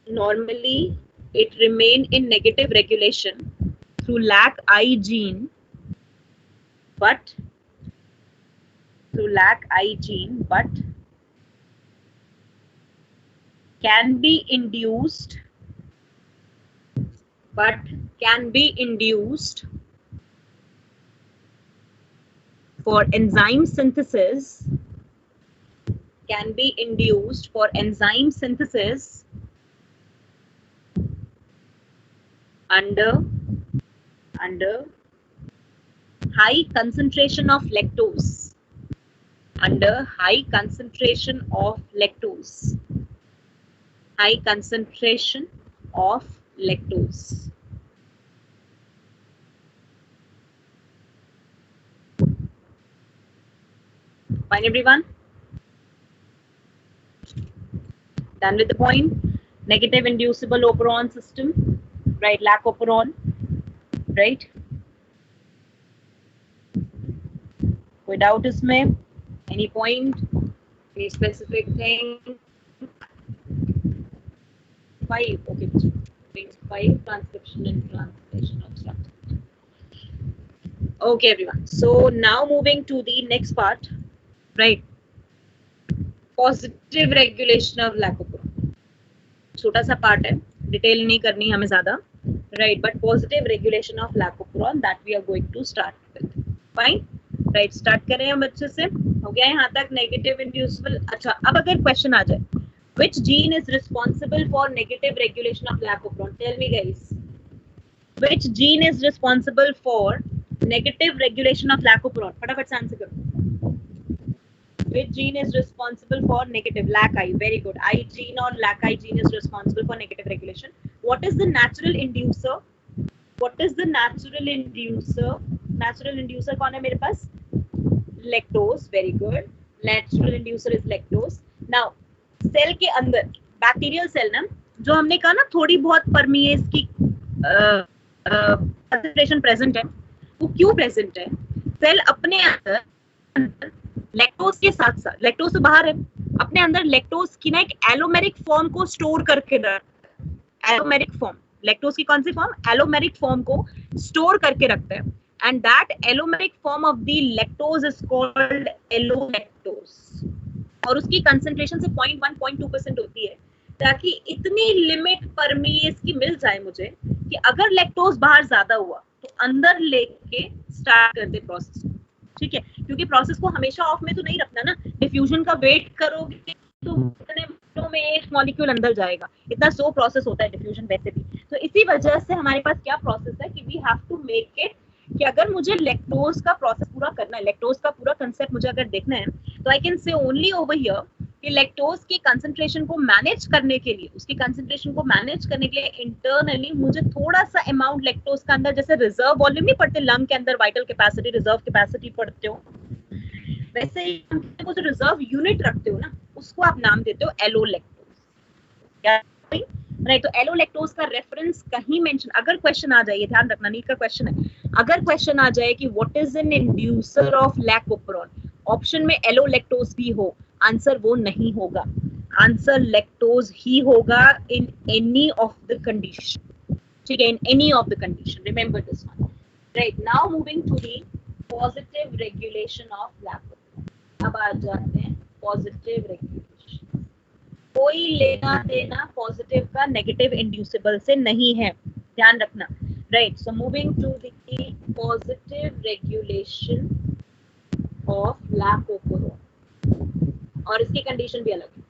Normally it remain in negative regulation through LAC-I gene, but can be induced for enzyme synthesis, under high concentration of lactose. Under high concentration of lactose. High concentration of lactose. Fine, everyone? Done with the point? Negative inducible operon system, right? Lacoperon, right? कोई doubt इसमें? Any point? Any specific thing? 5, okay. 5, transcription and translation of structure. Okay, everyone. So now moving to the next part, right? Positive regulation of Lacoperon. छोटा सा part है, detail नहीं करनी हमें ज़्यादा, right? But positive regulation of Lacoperon that we are going to start with. Fine, right? Start करें हम अच्छे से. हो गया यहाँ तक negative inducible. अच्छा, अब अगर question आ जाए, Which gene is responsible for negative regulation of lacoperon? Tell me guys. Which gene is responsible for negative regulation of lacoperon? फटाफट से आंसर करो. Which gene is responsible for negative lac-I? Very good. I gene or lac-I gene is responsible for negative regulation. What is the natural inducer? What is the natural inducer? Natural inducer कौन है मेरे पास? Lactose. Very good. Natural inducer is lactose. Now, cell के अंदर bacterial cell ना, जो हमने कहा ना थोड़ी बहुत परमिएज की कंसंट्रेशन प्रेजेंट है, वो क्यों प्रेजेंट है? सेल अपने अंदर लैक्टोज के साथ साथ, लैक्टोज तो बाहर है, अपने अंदर लैक्टोज की ना एक एलोमेरिक फॉर्म को स्टोर करके रखता है. एलोमेरिक फॉर्म, लैक्टोज की कौन सी फॉर्म? एलोमेरिक फॉर्म को स्टोर करके रखता है. And that allomeric form of the lactose is called allolactose. और उसकी कंसंट्रेशन से 0.1-0.2% होती है, ताकि इतनी लिमिट परमिएज की मिल जाए मुझे कि अगर लैक्टोज बाहर ज्यादा हुआ तो अंदर लेके स्टार्ट कर दे प्रोसेस. ठीक है, क्योंकि प्रोसेस को हमेशा ऑफ में तो नहीं रखना ना. डिफ्यूजन का वेट करोगे तो इतने मिनटों में एक मॉलिक्यूल अंदर जाएगा. इतना स्लो प्रोसेस होता है डिफ्यूजन वैसे भी. तो इसी वजह से हमारे पास क्या प्रोसेस है कि we have to make it कि अगर मुझे लैक्टोज का प्रोसेस पूरा करना है, लैक्टोज का पूरा कंसेप्ट मुझे अगर देखना है, तो आई कैन से ओनली ओवर हियर कि लैक्टोज की कंसंट्रेशन को मैनेज करने के लिए, उसकी कंसंट्रेशन को मैनेज करने के लिए इंटरनली मुझे थोड़ा सा अमाउंट लैक्टोज का अंदर, जैसे रिजर्व वॉल्यूम नहीं पढ़ते लंग के अंदर, वाइटल कैपेसिटी, रिजर्व कैपेसिटी पढ़ते हो, वैसे ही वो जो रिजर्व यूनिट रखते हो ना, उसको आप नाम देते हो एलोलैक्टोज. राइट, तो एलोलैक्टोज का रेफरेंस कहीं मेंशन, अगर क्वेश्चन आ जाए, ध्यान रखना नीट का क्वेश्चन है, अगर क्वेश्चन आ जाए कि what is an inducer of lac operon, option में एलोलैक्टोज भी हो, आंसर वो नहीं होगा. आंसर लैक्टोज ही होगा in any of the condition. ठीक है, in any of the condition, remember this one. Right, now moving to the positive regulation of lac operon. अब आ जाते हैं पॉजिटिव रेगुलेशन. कोई लेना देना पॉजिटिव का नेगेटिव इंड्यूसिबल से नहीं है, ध्यान रखना. Right, so moving to the positive regulation of lac operon, और इसकी कंडीशन भी अलग है.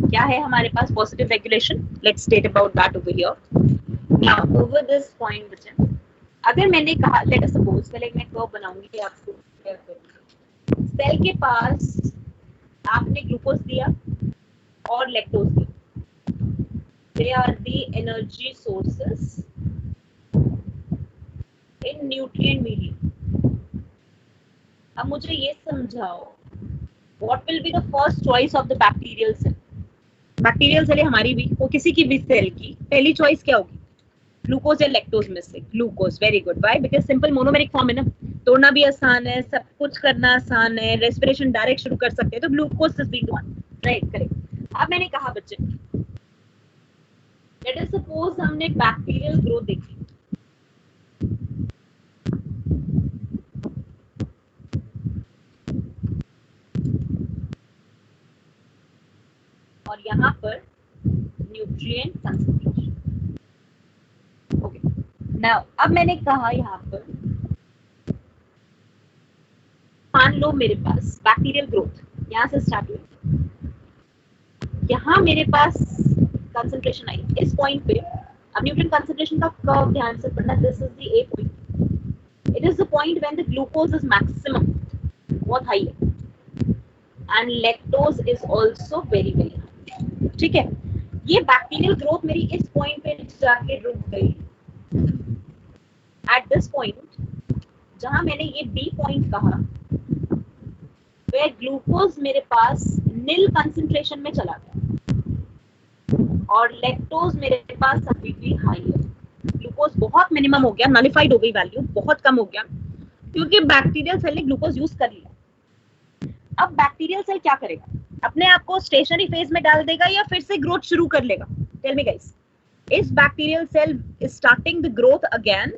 क्या है हमारे पास positive regulation? Let's state about that over here. Now over this point बच्चे, अगर मैंने कहा, लेट अस सपोज, पहले मैं कर्व बनाऊंगी आपको क्लियर करूंगी. सेल के पास आपने ग्लूकोज दिया और लैक्टोज दिया, they are the energy sources in nutrient medium. अब मुझे ये समझाओ, what will be the first choice of the bacterial cell? Bacterial cell हमारी भी, वो किसी की भी सेल की पहली चॉइस क्या होगी? ग्लूकोज या लैक्टोज में से? Glucose. Very good. Why? Because simple monomeric form है ना, तोड़ना भी आसान है, सब कुछ करना आसान है, रेस्पिरेशन डायरेक्ट शुरू कर सकते हैं, तो glucose is the one. Right, correct. अब मैंने कहा बच्चे, लेट अस सपोज हमने बैक्टीरियल ग्रोथ देखी, और यहाँ पर न्यूट्रिएंट कंसंट्रेशन. ओके, नाउ अब मैंने कहा यहाँ पर, मान लो मेरे पास बैक्टीरियल ग्रोथ यहाँ से स्टार्ट हुई, यहाँ मेरे पास कंसंट्रेशन आई इस पॉइंट पे. अब न्यूट्रिएंट कंसंट्रेशन का कर्व ध्यान से पढ़ना. This is the A point. It is the point when the glucose is maximum, बहुत हाई है, and lactose is also very very high. ठीक है, ये बैक्टीरियल ग्रोथ मेरी इस पॉइंट पे जाके रुक गई. एट दिस पॉइंट, जहां मैंने ये बी पॉइंट कहा, वे ग्लूकोज मेरे पास नील कंसंट्रेशन में चला गया और लैक्टोज मेरे पास अभी भी हाई है. ग्लूकोज बहुत मिनिमम हो गया, नलिफाइड हो गई वैल्यू, बहुत कम हो गया, क्योंकि बैक्टीरियल सेल ने ग्लूकोज यूज कर लिया. अब बैक्टीरियल सेल क्या करेगा? अपने आप को स्टेशनरी फेज में डाल देगा या फिर से ग्रोथ शुरू कर लेगा? टेल मी गाइस, इस bacterial cell is starting the growth again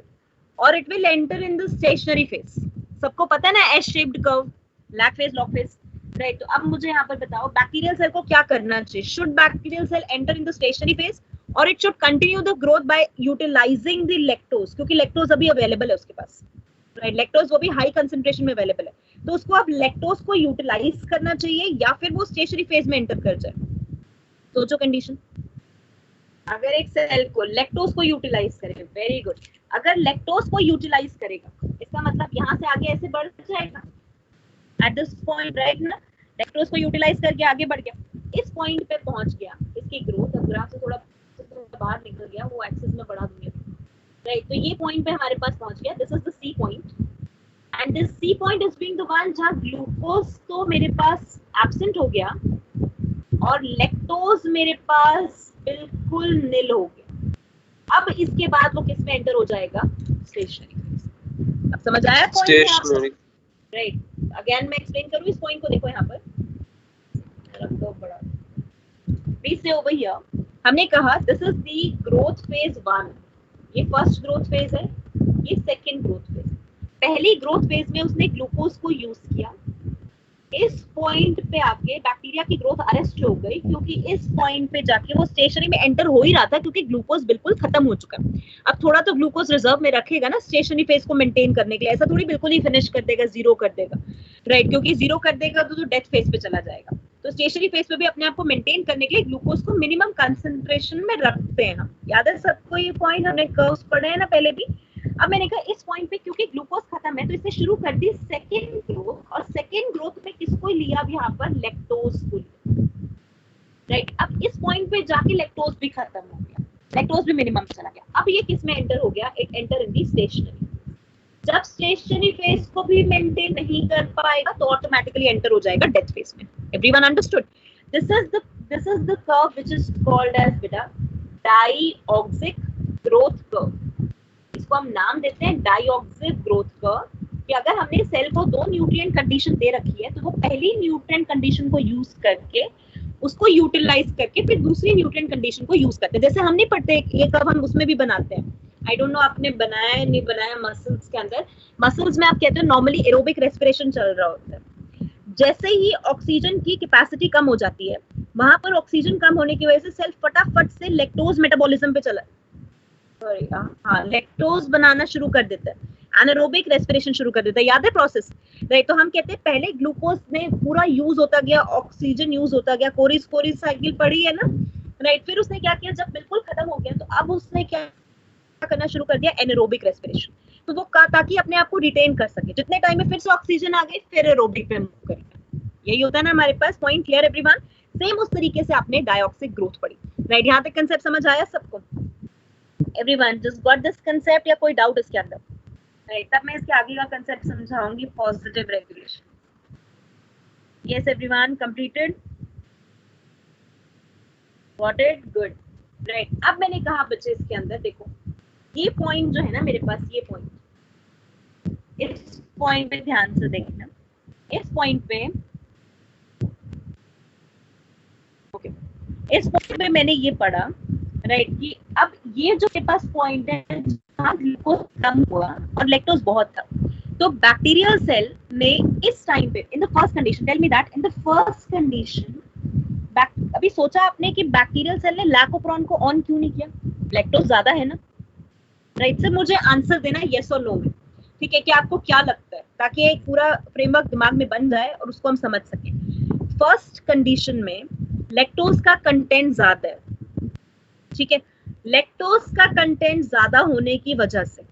और it will enter in the stationary phase. सबको पता है ना, S shaped curve, lag phase, log phase. Right, तो अब मुझे यहाँ पर बताओ, बैक्टीरियल सेल को क्या करना चाहिए? Should bacterial cell enter in the stationary phase और it should continue the growth by utilising the lactose, क्योंकि लैक्टोज अभी अवेलेबल है उसके पास. राइट, लैक्टोज वो भी हाई कंसेंट्रेशन में अवेलेबल है, तो उसको अब लैक्टोज को यूटिलाइज करना चाहिए या फिर वो स्टेशनरी फेज में एंटर कर जाए। सोचो कंडीशन, अगर एक सेल को लैक्टोज को यूटिलाइज करेगा, वेरी गुड, अगर लैक्टोज को यूटिलाइज करेगा इसका मतलब यहाँ से आगे ऐसे बढ़ जाएगा एट दिस पॉइंट, राइट ना, लैक्टोज को यूटिलाइज करके आगे बढ़ गया, इस पॉइंट पे पहुंच गया, इसकी ग्रोथ अब ग्राफ से थोड़ा बाहर निकल गया, वो एक्सिस में बढ़ा दूंगी, राइट, तो ये पॉइंट पे हमारे पास पहुंच गया, this is the C point and this C point is being the one जहां ग्लूकोज तो मेरे पास एब्सेंट हो गया और लैक्टोज मेरे पास बिल्कुल नील हो गया। अब इसके बाद वो किस में एंटर हो जाएगा, स्टेशनरी फेज। अब समझ आया पॉइंट स्टेशनरी, राइट, अगेन मैं एक्सप्लेन करूं, इस पॉइंट को देखो यहाँ पर रख दो बड़ा, प्लीज से ओवर हियर, हमने कहा this is the growth phase 1, ये फर्स्ट ग्रोथ फेज है, ये सेकंड ग्रोथ फेज। पहली ग्रोथ फेज में उसने ग्लूकोज को यूज किया, इस पॉइंट पे आके बैक्टीरिया की ग्रोथ अरेस्ट हो गई क्योंकि इस पॉइंट पे जाके वो स्टेशनरी में एंटर हो ही रहा था क्योंकि ग्लूकोज बिल्कुल खत्म हो चुका है। अब थोड़ा तो ग्लूकोज रिजर्व में रखेगा ना स्टेशनरी फेज को मेंटेन करने के लिए, ऐसा थोड़ी बिल्कुल ही फिनिश कर देगा, जीरो कर देगा, राइट, क्योंकि जीरो कर देगा तो डेथ फेज पे चला जाएगा। तो स्टेशनरी फेज पे भी अपने आप को मेंटेन करने के लिए ग्लूकोज को मिनिमम कंसंट्रेशन में रखते हैं हम, याद है सबको ये पॉइंट, हमने कर्व्स पढ़े हैं ना पहले भी। अब मैंने कहा इस पॉइंट पे क्योंकि ग्लूकोज खत्म है तो इसने शुरू कर दी सेकेंड ग्रोथ, और सेकेंड ग्रोथ में किसको लिया, अब यहाँ पर लैक्टोज को लिया, राइट। अब इस पॉइंट पे जाके लैक्टोज भी खत्म हो गया, लैक्टोज भी मिनिमम चला गया, अब ये किस में एंटर हो गया, it enter in the stationary. जब स्टेशनरी फेज को भी मेंटेन नहीं कर पाएगा तो ऑटोमेटिकली एंटर हो जाएगा डेथ फेज में। Everyone understood? This is the curve which is called as बेटा डाईऑक्सिक ग्रोथ कर्व। इसको हम नाम देते हैं डाईऑक्सिक ग्रोथ कर्व कि अगर हमने सेल को दो न्यूट्रिएंट कंडीशन दे रखी है तो वो पहली न्यूट्रिएंट कंडीशन को यूज करके उसको यूटिलाइज करके फिर दूसरी न्यूट्रिएंट कंडीशन को यूज करते हैं। जैसे हम नहीं पढ़ते ये कर्व, हम उसमें भी बनाते हैं, आई डोंट नो आपने बनाया है नहीं बनाया, मसल्स के अंदर, मसल्स में आप कहते हैं नॉर्मली एरोबिक रेस्पिरेशन चल रहा होता है, जैसे ही ऑक्सीजन की कैपेसिटी कम हो जाती है वहां पर ऑक्सीजन कम होने की वजह से सेल फटाफट से लैक्टोज मेटाबॉलिज्म पे चला, सॉरी हाँ, लैक्टोज बनाना शुरू कर देता है, एनारोबिक रेस्पिरेशन शुरू कर देता है, याद है प्रोसेस, राइट। तो हम कहते हैं पहले ग्लूकोज में पूरा यूज होता गया, ऑक्सीजन यूज होता गया, कोरिस साइकिल पड़ी है ना, राइट। फिर उसने क्या किया, जब बिल्कुल खत्म हो गया तो अब उसने क्या करना शुरू कर दिया, एनारोबिक रेस्पिरेशन, तो वो ताकि अपने आप को रिटेन कर सके, जितने टाइम में फिर से ऑक्सीजन आ गई फिर एरोबिक पे मूव करेगा, यही होता है ना हमारे पास। Point clear everyone? सेम उस तरीके से आपने डाईऑक्सिक ग्रोथ पढ़ी, राइट। यहाँ तक कंसेप्ट समझ आया सबको? Everyone just got this concept या कोई डाउट इसके अंदर, राइट? तब मैं इसके आगे का कंसेप्ट समझाऊंगी, positive regulation. Yes everyone, completed, got it, good, right. अब मैंने कहा बच्चे इसके अंदर देखो ये पॉइंट जो है ना मेरे पास, ये पॉइंट, इस पॉइंट पे ध्यान से देखना, इस पॉइंट पे ओके, इस पॉइंट पे मैंने ये पढ़ा, राइट, कि अब ये जो मेरे पास पॉइंट है जहाँ ग्लूकोज कम हुआ और लैक्टोज बहुत था, तो बैक्टीरियल सेल ने इस टाइम पे in the first condition, tell me that in the first condition, अभी सोचा आपने कि बैक्टीरियल सेल ने लैकोप्रोन को ऑन क्यों नहीं किया? लैक्टोज ज्यादा है ना, राइट। सर मुझे आंसर देना है यस और नो में, ठीक है? कि आपको क्या लगता है, ताकि एक पूरा फ्रेमवर्क दिमाग में बन जाए और उसको हम समझ सकें। फर्स्ट कंडीशन में लैक्टोज का कंटेंट ज्यादा है, ठीक है? लैक्टोज का कंटेंट ज्यादा होने की वजह से,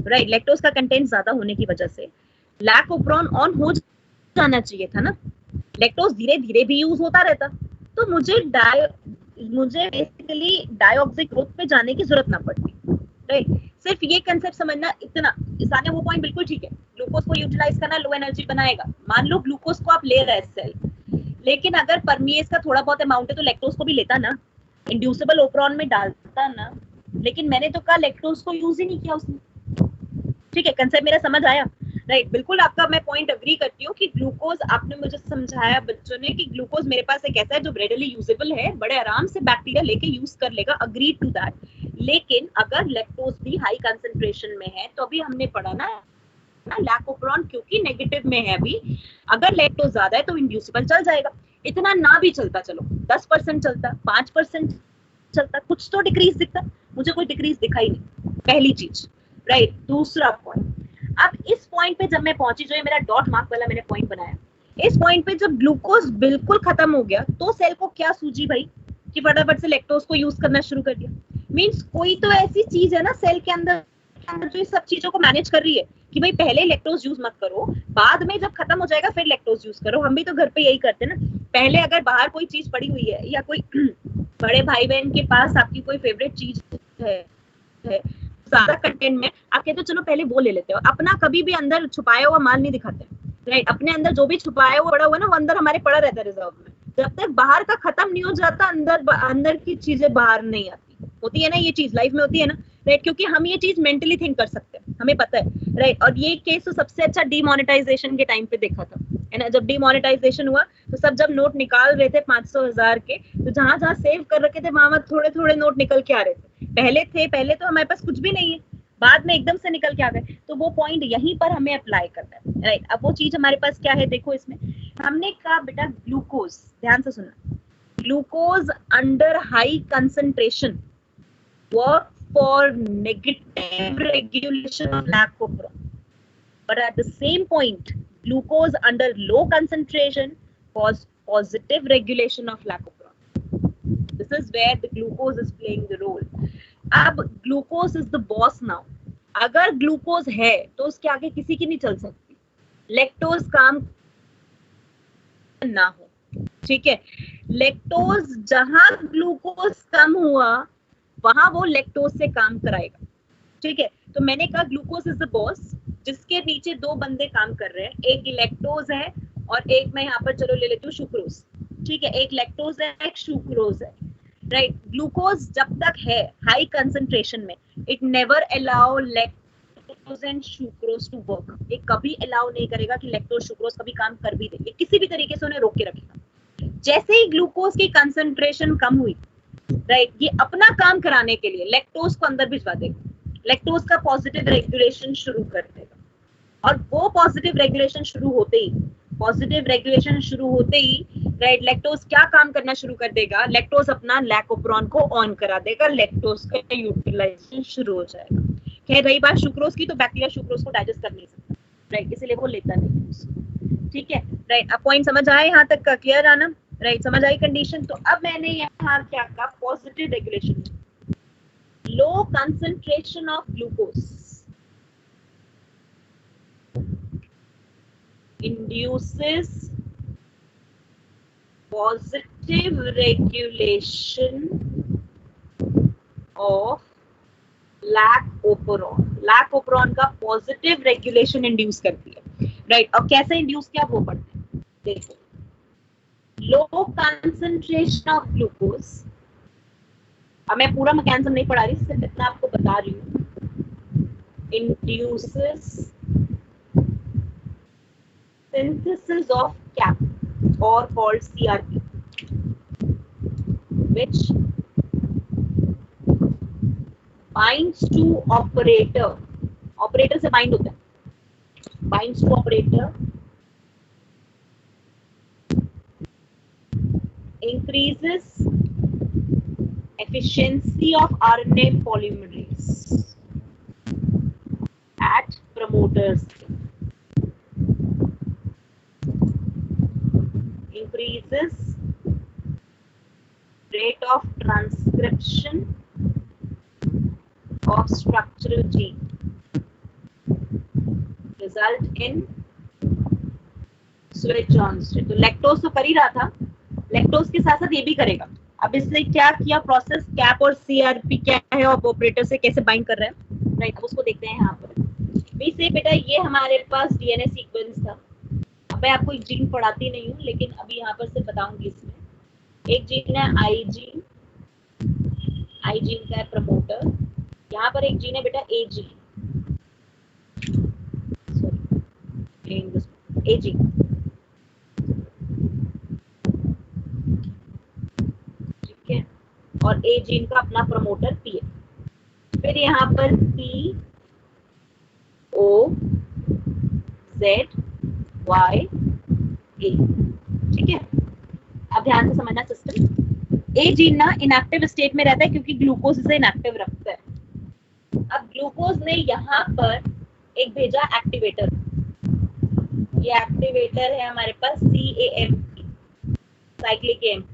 राइट, लैक्टोज का कंटेंट ज्यादा होने की वजह से लैकोप्रोन ऑन हो जाना चाहिए था ना, लैक्टोज धीरे धीरे भी यूज होता रहता, तो मुझे बेसिकली डाईऑक्सिक ग्रोथ पे जाने की जरूरत ना पड़ती, राइट। सिर्फ ये कंसेप्ट समझना, इतना सारे वो पॉइंट बिल्कुल ठीक है, ग्लूकोज को यूटिलाइज करना लो एनर्जी बनाएगा, मान लो ग्लूकोज को आप ले रहे हैं सेल, लेकिन अगर परमिएज का थोड़ा बहुत अमाउंट है तो लैक्टोज को भी लेता ना, इंड्यूसिबल ओप्रोन में डालता ना, लेकिन मैंने तो कहा लैक्टोज को यूज ही नहीं किया उसने, ठीक है? कंसेप्ट मेरा समझ आया, राइट? बिल्कुल आपका मैं पॉइंट अग्री करती हूँ कि ग्लूकोज, आपने मुझे समझाया बच्चों ने कि ग्लूकोज मेरे पास एक ऐसा है जो रेडिली यूजेबल है, बड़े आराम से बैक्टीरिया लेके यूज कर लेगा, अग्री टू दैट। लेकिन अगर लैक्टोज भी हाई कंसंट्रेशन में है तो अभी हमने पढ़ा ना लैकोप्रोन क्योंकि नेगेटिव में है अभी, अगर लैक्टोज ज्यादा है तो इंड्यूसिबल चल जाएगा, इतना ना भी चलता, चलो 10% चलता, 5% चलता, कुछ तो डिक्रीज दिखता, मुझे कोई डिक्रीज दिखा ही नहीं, पहली चीज, राइट। दूसरा पॉइंट, अब इस पॉइंट पे जब मैं पहुंची, जो ये मेरा डॉट मार्क वाला मैंने पॉइंट बनाया, इस पॉइंट पे जब ग्लूकोज बिल्कुल खत्म हो गया तो सेल को क्या सूझी भाई कि फटाफट से लैक्टोज को यूज करना शुरू कर दिया। मींस कोई तो ऐसी चीज है ना सेल के अंदर जो इस सब चीजों को मैनेज कर रही है कि भाई पहले लैक्टोज यूज मत करो, बाद में जब खत्म हो जाएगा फिर लैक्टोज यूज करो। हम भी तो घर पे यही करते हैं ना, पहले अगर बाहर कोई चीज पड़ी हुई है या कोई बड़े भाई बहन के पास आपकी कोई फेवरेट चीज है ज्यादा कंटेंट में, आप कहते हो चलो पहले वो ले लेते हो, अपना कभी भी अंदर छुपाया हुआ माल नहीं दिखाते, राइट। अपने अंदर जो भी छुपाया हुआ पड़ा हुआ ना वो अंदर हमारे पड़ा रहता है रिजर्व में, जब तक बाहर का खत्म नहीं हो जाता अंदर की चीजें बाहर नहीं आती। होती है ना ये चीज लाइफ में होती है ना, राइट, क्योंकि हम ये चीज मेंटली थिंक कर सकते हैं, हमें पता है, राइट। और ये केस तो सबसे अच्छा डीमोनेटाइजेशन के टाइम पे देखा था, है ना। जब डीमोनेटाइजेशन हुआ तो सब जब नोट निकाल रहे थे 500,000 के, तो जहां जहां सेव कर रखे थे वहां थोड़े थोड़े नोट निकल के आ रहे थे। पहले तो हमारे पास कुछ भी नहीं है, बाद में एकदम से निकल के आ गए। तो वो पॉइंट यहीं पर हमें अप्लाई करना है, राइट। अब वो चीज हमारे पास क्या है देखो, इसमें हमने कहा बेटा ग्लूकोज, ध्यान से सुनना, glucose under high concentration work for negative regulation of lac operon, but at the same point glucose under low concentration cause positive regulation of lacoperon. This is where the glucose is playing the role. अब glucose is the boss now. अगर glucose है तो उसके आगे किसी की नहीं चल सकती, लैक्टोज काम ना हो, ठीक है। लैक्टोज जहां ग्लूकोज कम हुआ वहां वो लैक्टोज से काम कराएगा, ठीक है। तो मैंने कहा ग्लूकोज इज द बॉस, जिसके नीचे दो बंदे काम कर रहे हैं, एक लैक्टोज है और एक मैं यहाँ पर चलो ले लेती हूँ सुक्रोज, ठीक है। एक लैक्टोज है एक सुक्रोज है, राइट। ग्लूकोज जब तक है हाई कंसंट्रेशन में, it never allow lactose and sucrose to work. ये कभी अलाउ नहीं करेगा कि लैक्टोज सुक्रोज कभी काम कर भी दे, किसी भी तरीके से उन्हें रोक के रखेगा। जैसे ही ग्लूकोज की कंसंट्रेशन कम हुई, राइट, ये अपना काम कराने के लिए लैक्टोज को अंदर भिजवा देगा, लैक्टोज का पॉजिटिव रेगुलेशन शुरू कर देगा। और वो पॉजिटिव रेगुलेशन शुरू होते ही राइट, लैक्टोज क्या काम करना शुरू कर देगा, लैक्टोज अपना लैकोप्रोन को ऑन करा देगा, लैक्टोज का यूटिलाइजेशन शुरू हो जाएगा। खैर रही बात सुक्रोज की, तो बैक्टीरिया सुक्रोज को डाइजेस्ट कर नहीं सकता, राइट, इसलिए वो लेता नहीं उसको, ठीक है, राइट। अब पॉइंट समझ आए यहाँ तक का, क्लियर आना, राइट, समझ आई कंडीशन। तो अब मैंने यहाँ क्या कहा, positive regulation, low concentration of glucose induces positive regulation of lac operon. Lac operon का पॉजिटिव रेगुलेशन इंड्यूस करती है, राइट। अब कैसे इंड्यूस किया वो पढ़ते हैं, देखो। लो कंसंट्रेशन ऑफ ग्लूकोज, अब मैं पूरा मैकेनिज्म नहीं पढ़ा रही, सिर्फ इतना आपको बता रही हूँ, induces synthesis of cap or called CRP, which binds to operator, operator से bind होता है, binds to operator, increases efficiency of RNA polymerase at promoters, increases rate of transcription of structural gene, result in switch on state। तो lactose तो कर ही रहा था, lactose के साथ साथ ये भी करेगा। अब इसने क्या किया प्रोसेस, कैप और सीआरपी क्या है और ऑपरेटर से कैसे बाइंड कर रहे हैं, राइट। अब उसको देखते हैं यहाँ पर। वैसे बेटा ये हमारे पास डीएनए सीक्वेंस था, मैं आपको एक जीन पढ़ाती नहीं हूँ, लेकिन अभी यहाँ पर से बताऊंगी। इसमें एक जीन है आई जीन, आई जीन का है प्रमोटर, यहाँ पर एक जीन है बेटा ए जीन, ए जीन, ठीक है, और ए जीन का अपना प्रमोटर पी है। फिर यहाँ पर P O Z Y A, ठीक है। अब ध्यान से समझना सिस्टम। ए जीन ना इनएक्टिव स्टेट में रहता है क्योंकि ग्लूकोज इसे इनएक्टिव रखता है। अब ग्लूकोज ने यहाँ पर एक भेजा एक्टिवेटर, ये एक्टिवेटर है हमारे पास CAMP, साइक्लिक AMP,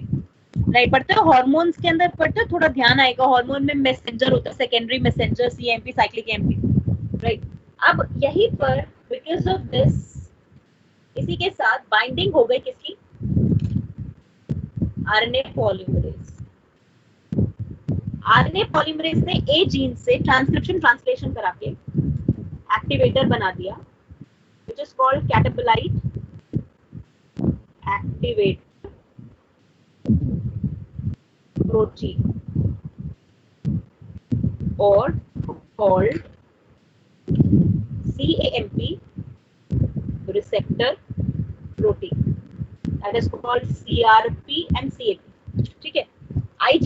राइट। पढ़ते हो हार्मोन्स के अंदर, पढ़ते हो, थोड़ा ध्यान आएगा। हार्मोन में मैसेंजर होता है, secondary messenger CAMP, cyclic AMP, right. अब यहीं पर बिकॉज ऑफ दिस, इसी के साथ बाइंडिंग हो गई किसकी, RNA पॉलीमरेज। RNA पॉलीमरेज ने A जीन से ट्रांसक्रिप्शन ट्रांसलेशन करा के एक्टिवेटर बना दिया, which is called catabolite activator protein or called CAMP receptor protein, that is called CRP and CAP, ठीक है। आई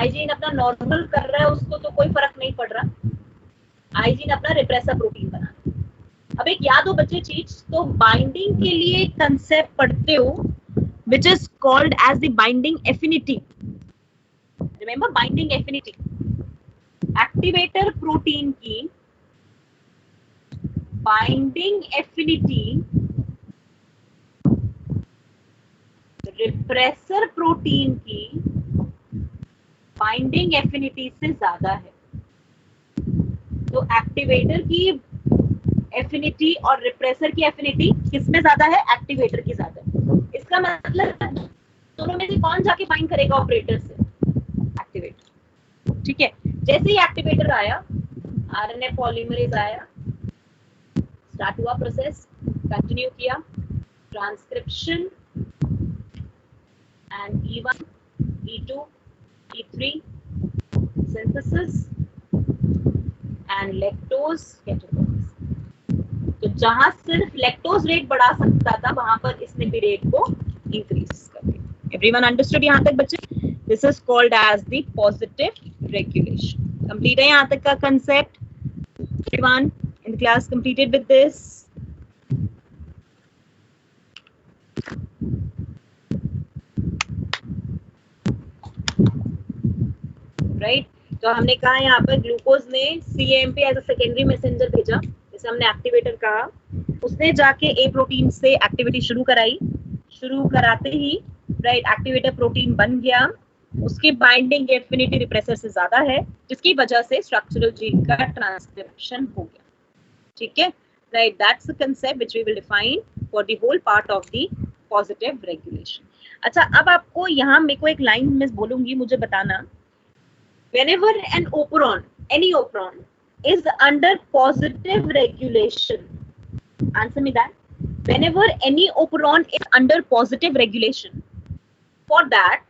जीन अपना नॉर्मल कर रहा है, उसको तो कोई फर्क नहीं पड़ रहा, आई जीन अपना रिप्रेसर प्रोटीन बना। अब एक याद हो बच्चे चीज, तो बाइंडिंग के लिए कंसेप्ट पढ़ते हो which is called as the binding affinity, remember binding affinity, activator protein की बाइंडिंग एफिनिटी रिप्रेसर प्रोटीन की बाइंडिंग एफिनिटी से ज्यादा है। तो एक्टिवेटर की एफिनिटी और रिप्रेसर की एफिनिटी किसमें ज्यादा है, एक्टिवेटर की ज्यादा है। इसका मतलब दोनों में से कौन जाके बाइंड करेगा ऑपरेटर से, एक्टिवेटर, ठीक है। जैसे ही एक्टिवेटर आया, RNA पॉलीमरेज आया, स्टार्ट हुआ प्रोसेस, कंटिन्यू किया, transcription and E1, E2, E3 synthesis and lactose catabolism. तो जहां सिर्फ लैक्टोज रेट बढ़ा सकता था, वहां पर इसने भी रेट को इंक्रीज कर दिया। एवरीवन अंडरस्टूड यहां तक बच्चे? This is called as the positive regulation. Complete है यहां तक का concept? Everyone in the class completed with this? Right तो हमने कहा यहाँ पर ग्लूकोज ने CAMP as a secondary messenger भेजा, जैसे हमने एक्टिवेटर कहा, उसने जाके A प्रोटीन से एक्टिविटी शुरू कराई, शुरू कराते ही राइट एक्टिवेटर प्रोटीन बन गया, उसकी बाइंडिंग एफिनिटी रिप्रेसर से ज्यादा है, जिसकी वजह से स्ट्रक्चरल जीन का ट्रांसक्रिप्शन हो गया, ठीक है। Right that's the concept which we will define for the whole part of the positive regulation. अच्छा अब आपको यहाँ मेरे को एक लाइन में बोलूंगी, मुझे बताना, whenever an operon, any operon is under positive regulation, answer me that, whenever any operon is under positive regulation, for that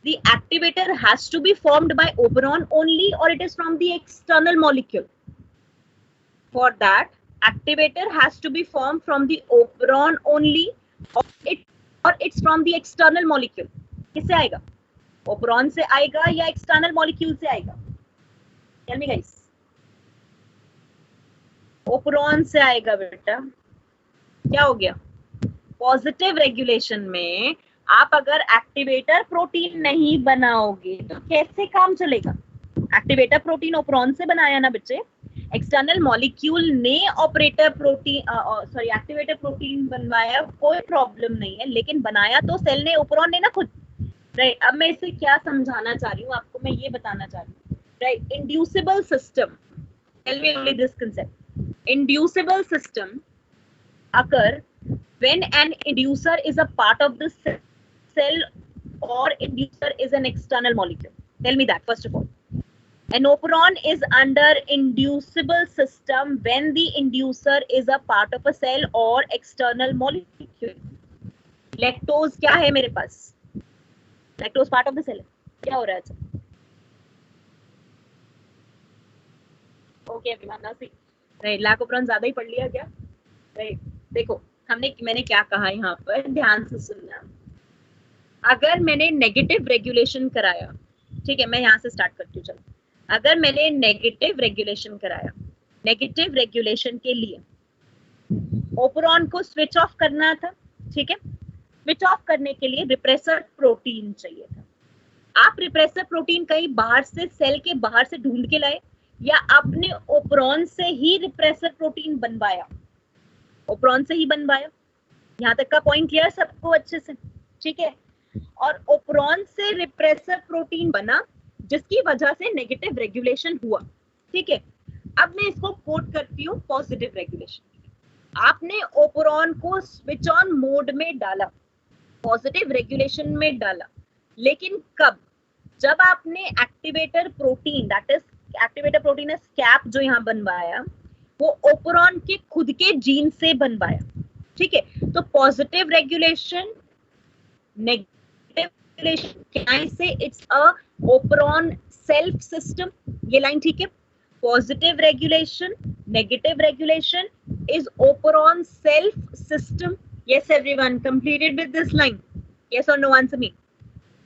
the activator has to be formed by operon only or it is from the external molecule? For that activator has to be formed from the operon only or it's from the external molecule? किससे आएगा, operon से आएगा या external molecule से आएगा? Tell me guys, operon से आएगा बेटा। क्या हो गया, पॉजिटिव रेगुलेशन में आप अगर एक्टिवेटर प्रोटीन नहीं बनाओगे तो कैसे काम चलेगा? एक्टिवेटर प्रोटीन ओपरॉन से बनाया ना बच्चे, एक्सटर्नल मॉलिक्यूल ने operator protein sorry activator protein बनवाया, कोई प्रॉब्लम नहीं है, लेकिन बनाया तो सेल ने, ओपरॉन ने ना खुद, राइट। अब मैं इसे क्या समझाना चाह रही हूँ आपको, मैं ये बताना चाह रही हूँ, right. Inducible system, tell me only this concept. Inducible system occur when an inducer is a part of the cell और inducer is an external molecule. Tell me that first of all. An operon is under inducible system when the inducer is a part of a cell or external molecule. Lactose क्या है मेरे पास? Lactose part of the cell, क्या हो रहा है? Okay everyone, now see, right, lac operon ज्यादा ही पढ़ लिया क्या? राइट देखो मैंने क्या कहा यहाँ पर, ध्यान से सुनना। अगर मैंने नेगेटिव रेगुलेशन कराया, ठीक है, मैं यहाँ से स्टार्ट करती हूँ, चलो। अगर मैंने नेगेटिव रेगुलेशन कराया, नेगेटिव रेगुलेशन के लिए ओपरॉन को स्विच ऑफ करना था, ठीक है। स्विच ऑफ करने के लिए रिप्रेसर प्रोटीन चाहिए था। आप रिप्रेसर प्रोटीन कहीं बाहर से, सेल के बाहर से ढूंढ के लाए या आपने ओपरॉन से ही रिप्रेसर प्रोटीन बनवाया? ओपरॉन से ही बनवाया। यहाँ तक का पॉइंट क्लियर सबको अच्छे से? ठीक है। और ओपरॉन से रिप्रेसर प्रोटीन बना जिसकी वजह से नेगेटिव रेगुलेशन हुआ। ठीक है। अब मैं इसको कोट करती हूँ पॉजिटिव रेगुलेशन। आपने ओपरॉन को स्विच ऑन मोड में डाला, पॉजिटिव रेगुलेशन में डाला, लेकिन कब? जब आपने activator protein, that is activator protein is cap, जो यहाँ बनवाया वो ओपरॉन के खुद के जीन से बनवाया। ठीक है। तो पॉजिटिव रेगुलेशन, नेगेटिव रेगुलेशन, क्या इसे? It's a operon self system. ये लाइन ठीक है? Positive regulation, negative regulation is operon self system. Yes, everyone completed with this line. Yes or no? Answer me.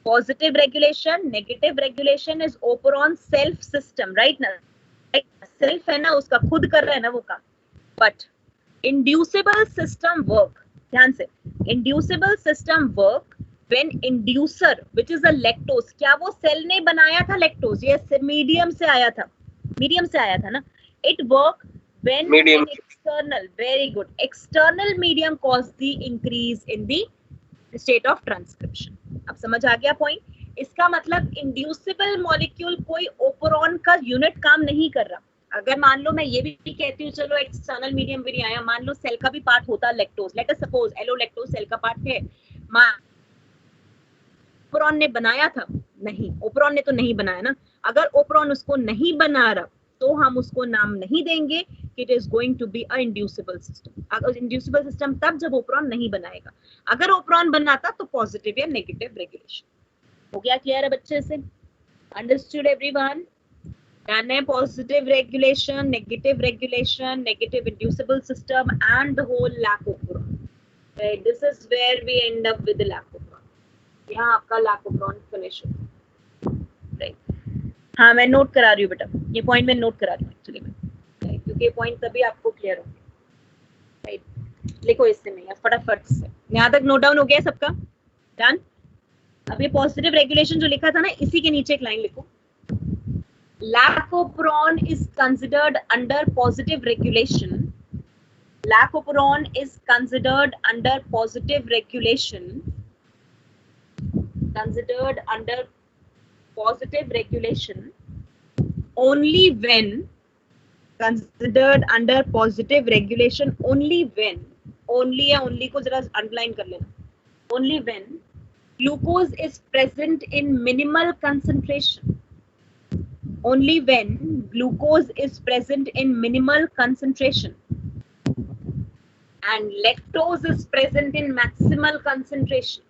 Positive regulation, negative regulation is operon self system, right? ना self है ना, उसका खुद कर रहा है ना वो काम. But inducible system work, ध्यान से, inducible system work when inducer, which is a lactose, क्या वो सेल ने बनाया था lactose? Yes, मीडियम से आया था, मीडियम से आया था ना. It work when Medium. an external, very good, external medium cause the increase in the state of transcription. अब समझ आ गया पॉइंट? इसका मतलब इंड्यूसिबल मॉलिक्यूल कोई ओपरॉन का यूनिट काम नहीं कर रहा. अगर मान लो मैं ये भी कहती हूँ चलो एक्सटर्नल मीडियम भी नहीं आया, मान लो सेल का भी पार्ट होता lactose, let us suppose allolactose cell का पार्ट है, ओपरॉन ने बनाया था? नहीं, ओपरॉन ने तो नहीं बनाया ना. अगर ओपरॉन उसको नहीं बना रहा तो हम उसको नाम नहीं देंगे कि it is going to be a inducible system. अगर इंड्यूसिबल सिस्टम तब जब ओपरॉन नहीं बनाएगा. अगर ओपरॉन बनाता तो पॉजिटिव या नेगेटिव रेगुलेशन. हो गया क्लियर है बच्चे से? Understood everyone? Done है. Positive regulation, negative inducible system, and the whole lac operon. Right, this is where we end up with the lac operon. यहाँ आपका lac operon finish हो. Right. हाँ, मैं नोट करा रही हूँ बेटा, ये पॉइंट मैं नोट करा रही हूँ एक्चुअली में, right, क्योंकि ये पॉइंट तभी आपको क्लियर होंगे. राइट, लिखो इससे में या फटाफट से. यहाँ तक नोट डाउन हो गया सबका? डन. अब ये पॉजिटिव रेगुलेशन जो लिखा था ना, इसी के नीचे एक लाइन लिखो. Lac operon is considered under positive regulation. Lac operon is considered under positive regulation. Considered under positive regulation only when, considered under positive regulation only when, only या only को जरा underline कर लेना. Only when glucose is present in minimal concentration. Only when glucose is present in minimal concentration and lactose is present in maximal concentration.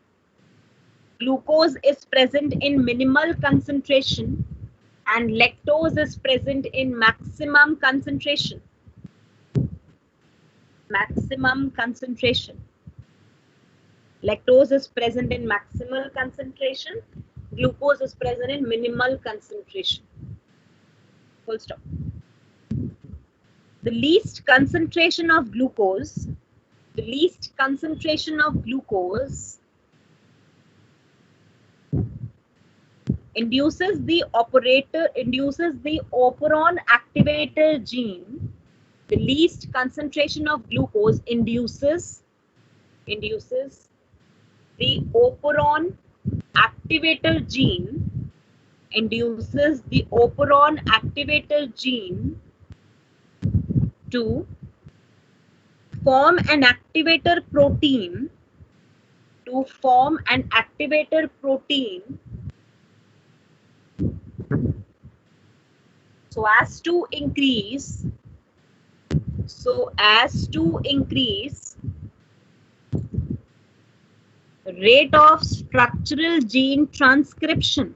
Glucose is present in minimal concentration and lactose is present in maximum concentration. Maximum concentration. Lactose is present in maximal concentration. Glucose is present in minimal concentration. Full stop. The least concentration of glucose, the least concentration of glucose induces the operon activator gene. The least concentration of glucose induces the operon activator gene, induces the operon activator gene to form an activator protein, so as to increase rate of structural gene transcription.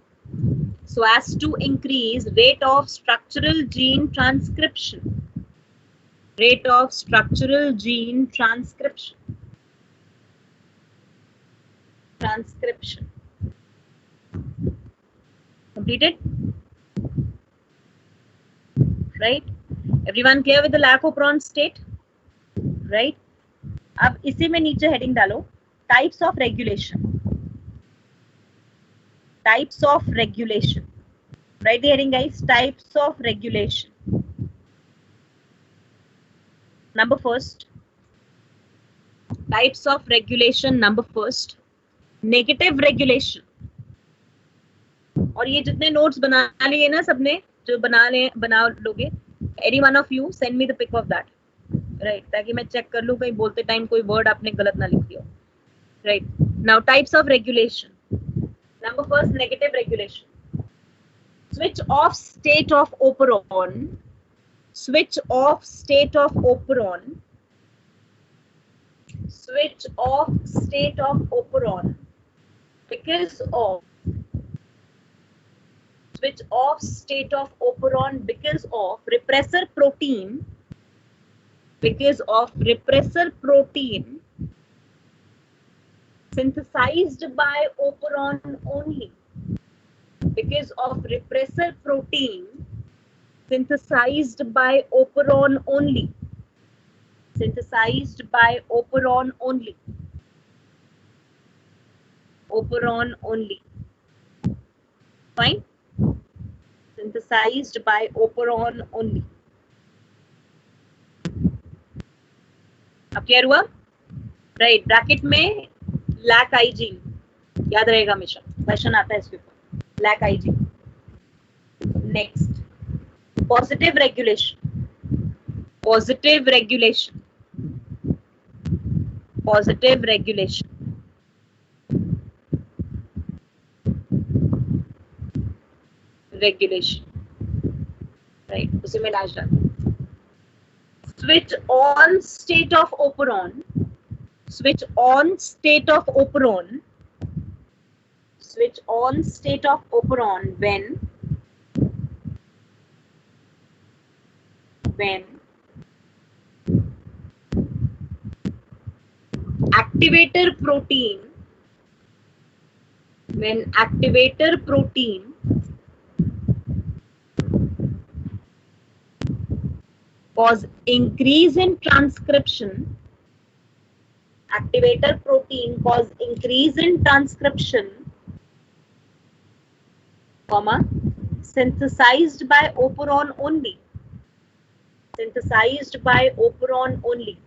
So as to increase rate of structural gene transcription. Rate of structural gene transcription. Transcription. Completed? Right? Everyone clear with the lac operon state? Right? अब इसी में नीचे heading डालो, types of regulation. Types of regulation. Write the heading guys, types of regulation. number first, types of regulation, number first, negative regulation. और ये जितने notes बना लिए ना सबने, जो बना लोगे, any one of you send me the pic of that, right, ताकि मैं check कर लूँ कहीं बोलते time कोई word आपने गलत ना लिख दिया, right. Now types of regulation. Number first, negative regulation. Switch off state of operon. Switch off state of operon. Switch off state of operon because of switch off state of operon because of repressor protein. Because of repressor protein synthesized by operon only. Because of repressor protein synthesized by operon only. Synthesized by operon only. Operon only. Fine. Synthesized by operon only. अब clear हुआ? Right, bracket में lac I gene याद रहेगा हमेशा, question आता है इसके ऊपर, lac I gene. Next, positive regulation. Positive regulation. Positive regulation. Regulation, right, उसी में लास्ट डाल. Switch on state of operon. Switch on state of operon. Switch on state of operon when activator protein cause increase in transcription. Activator protein cause increase in transcription, comma, synthesized by operon only. Synthesized by operon only.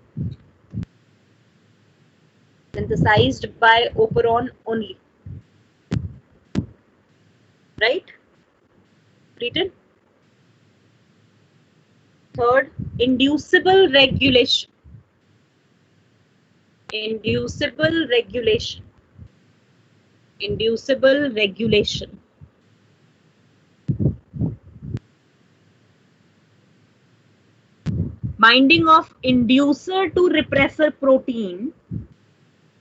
Synthesized by operon only. Right? Written? Third, inducible regulation. Inducible regulation. Inducible regulation. Binding of inducer to repressor protein.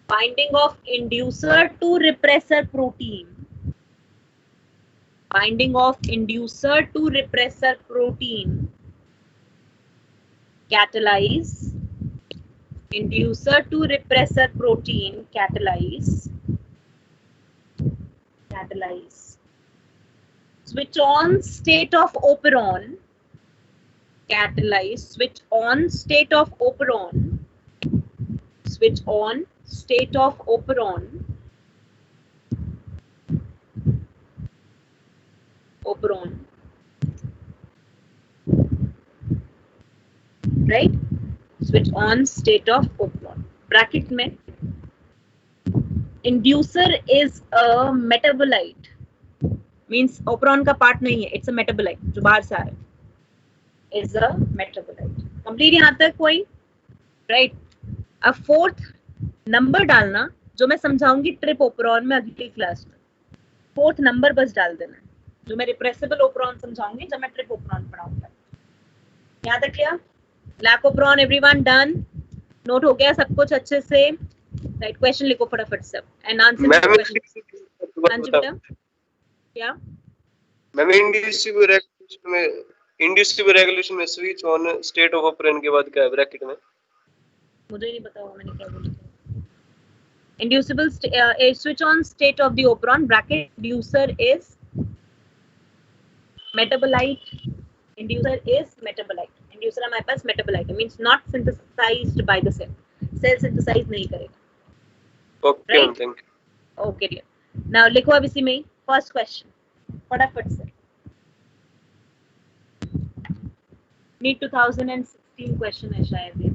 Binding of inducer to repressor protein. Binding of inducer to repressor protein. Catalyze. Inducer to repressor protein. Catalyze. Catalyze. Switch on state of operon. Catalyze. Switch on state of operon. Switch on state of operon. Operon. Right? Switch on state of operon. Bracket में inducer is a metabolite. Means operon का part नहीं है. It's a metabolite जो बाहर से आ रहा है. Is a metabolite. Complete यहाँ तक कोई? Right? अब fourth number डालना जो मैं समझाऊंगी ट्रिप ओपरॉन में अगली क्लास में. फोर्थ नंबर बस डाल देना जो मैं रिप्रेसिबल ओपरॉन समझाऊंगी जब मैं ट्रिप ओपरॉन पढ़ाऊंगा. यहाँ तक क्या? Lac operon everyone done? Note हो गया सब कुछ अच्छे से? राइट, क्वेश्चन लिखो फटाफट सब एंड आंसर क्वेश्चन. हाँ जी बेटा, क्या मैम इंड्यूसिबल रेगुलेशन में switch on state of operon के बाद क्या है ब्रैकेट में? मुझे नहीं पता वो मैंने क्या बोला. Inducible switch on state of the operon bracket inducer is metabolite. Inducer is metabolite. Inducer हमारे पास metabolite means not synthesized by the cell. Cell synthesize नहीं करेगा. Okay, right? Thank you. Okay dear. Now लिखो अब इसी में first question फटाफट से. NEET 2016 question है शायद ये.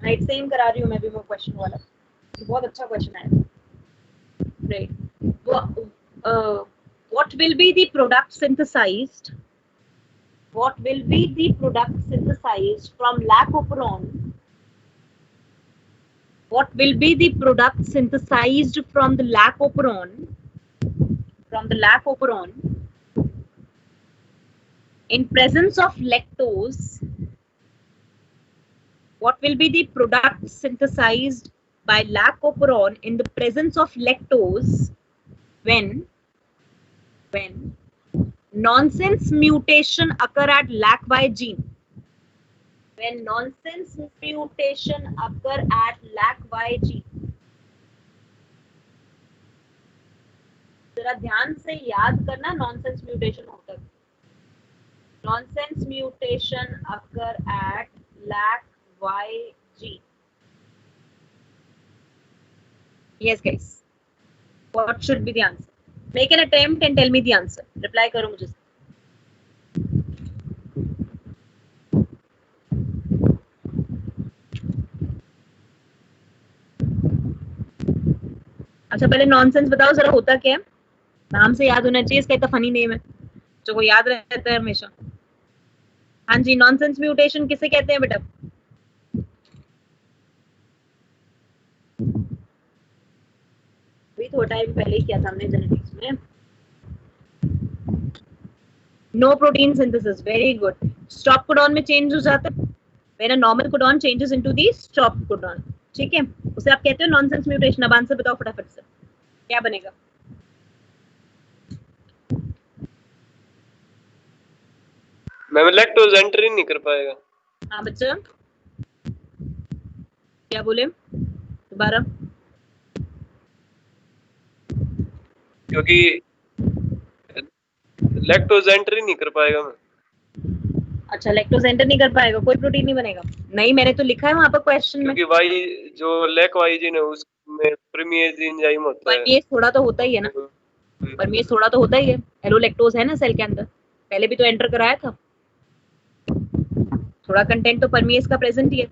राइट, सेम करा रही हूँ मैं भी वो क्वेश्चन वाला, बहुत अच्छा क्वेश्चन आया। Right, what will be the product synthesized? What will be the product synthesized from lacoperon? What will be the product synthesized from the lacoperon? From the lacoperon in presence of lactose? What will be the product synthesized by lacoperon in the presence of lactose when nonsense mutation occur at LAC-Y gene? When nonsense mutation occur at LAC-Y gene. जरा ध्यान से याद करना, nonsense mutation होता है। Nonsense mutation occur at LAC-Y gene. Yes, guys. What should be the answer? Make an attempt and tell me the answer. Reply करो मुझे। अच्छा, पहले नॉनसेंस बताओ जरा, होता क्या है? नाम से याद होना चाहिए, इसका इतना फनी नेम है जो को याद रहता है हमेशा। हाँ जी, नॉनसेंस म्यूटेशन किसे कहते हैं बेटा? अभी थोड़ा टाइम पहले ही किया था हमने जेनेटिक्स में। No protein synthesis, very good. Stop codon में चेंज हो जाता है when a normal codon changes into the stop codon, ठीक है, उसे आप कहते हो नॉनसेंस म्यूटेशन। अब आंसर बताओ फटाफट से, क्या बनेगा? मैम लैक्टोज एंट्री नहीं कर पाएगा। हाँ बच्चा, क्या बोले दोबारा? क्योंकि लैक्टोज एंट्री नहीं कर पाएगा मैं। अच्छा, लैक्टोज एंटर नहीं कर पाएगा, कोई प्रोटीन नहीं बनेगा? नहीं, मैंने तो लिखा है वहां पर क्वेश्चन में। क्योंकि वाई जो लैक वाई जीन है उसमें परमिएज एंजाइम होता है। परमिएज थोड़ा तो होता ही है ना, परमिएज थोड़ा तो होता ही है। एलोलैक्टोज है ना सेल के अंदर, पहले भी तो एंटर कराया था, थोड़ा कंटेंट तो परमिएज का प्रेजेंट ही है।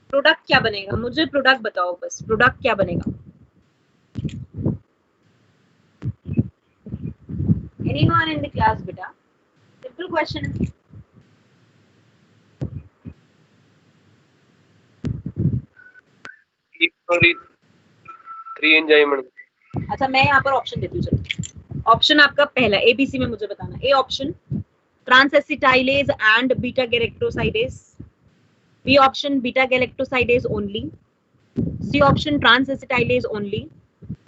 प्रोडक्ट क्या बनेगा? मुझे प्रोडक्ट बताओ बस, प्रोडक्ट क्या बनेगा? Anyone in the class बेटा? सिंपल क्वेश्चन है। Three enzyme. अच्छा, मैं यहाँ पर ऑप्शन देती हूँ, चलो। ऑप्शन आपका पहला एबीसी में मुझे बताना। A option transacetylase and beta galactosidase, B option beta galactosidase only, C option transacetylase only,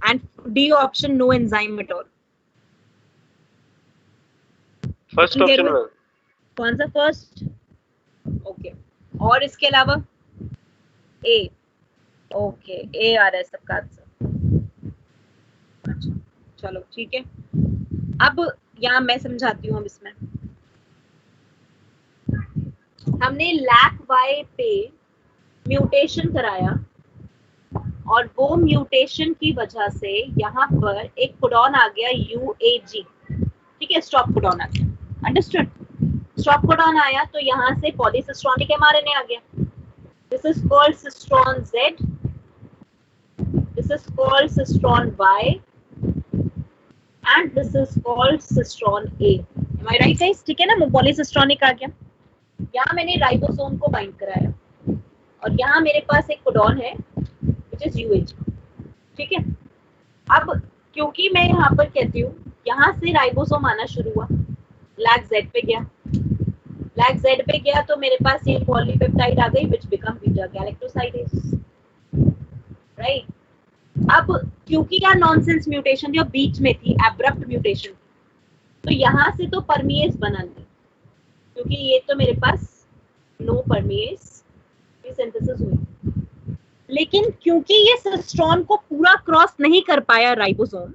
and D option no enzyme at all. First option में कौन सा? First, okay. और इसके अलावा ए, ओके, ए आ रहा है सबका आंसर। अच्छा चलो ठीक है, अब यहाँ मैं समझाती हूँ। अब इसमें हमने LAC-Y पे म्यूटेशन कराया और वो म्यूटेशन की वजह से यहाँ पर एक कोडॉन आ गया UAG, ठीक है, स्टॉप कोडॉन आ गया। अंडरस्टूड? स्टॉप कोडॉन आया तो यहाँ से पॉलीसिस्ट्रॉनिक mRNA आ गया। This is called cistron Z, this is called cistron Y, and this is called cistron A. Am I right guys? ठीक है ना, पॉलीसिस्ट्रॉनिक आ गया। यहाँ मैंने राइबोसोम को बाइंड कराया और यहाँ मेरे पास एक कोडॉन है which is UAG, ठीक है। अब क्योंकि मैं यहाँ पर कहती हूँ, यहाँ से राइबोसोम आना शुरू हुआ, LAC-Z पे गया, LAC-Z पे गया तो मेरे पास ये पॉलीपेप्टाइड आ गई which become beta galactosidase, right. अब क्योंकि यहाँ नॉनसेंस म्यूटेशन जो बीच में थी, एब्रप्ट म्यूटेशन, तो यहाँ से तो परमिएज बना नहीं, क्योंकि ये तो मेरे पास नो परमिएज की सिंथेसिस हुई। लेकिन क्योंकि ये सिस्ट्रॉन को पूरा क्रॉस नहीं कर पाया राइबोसोम,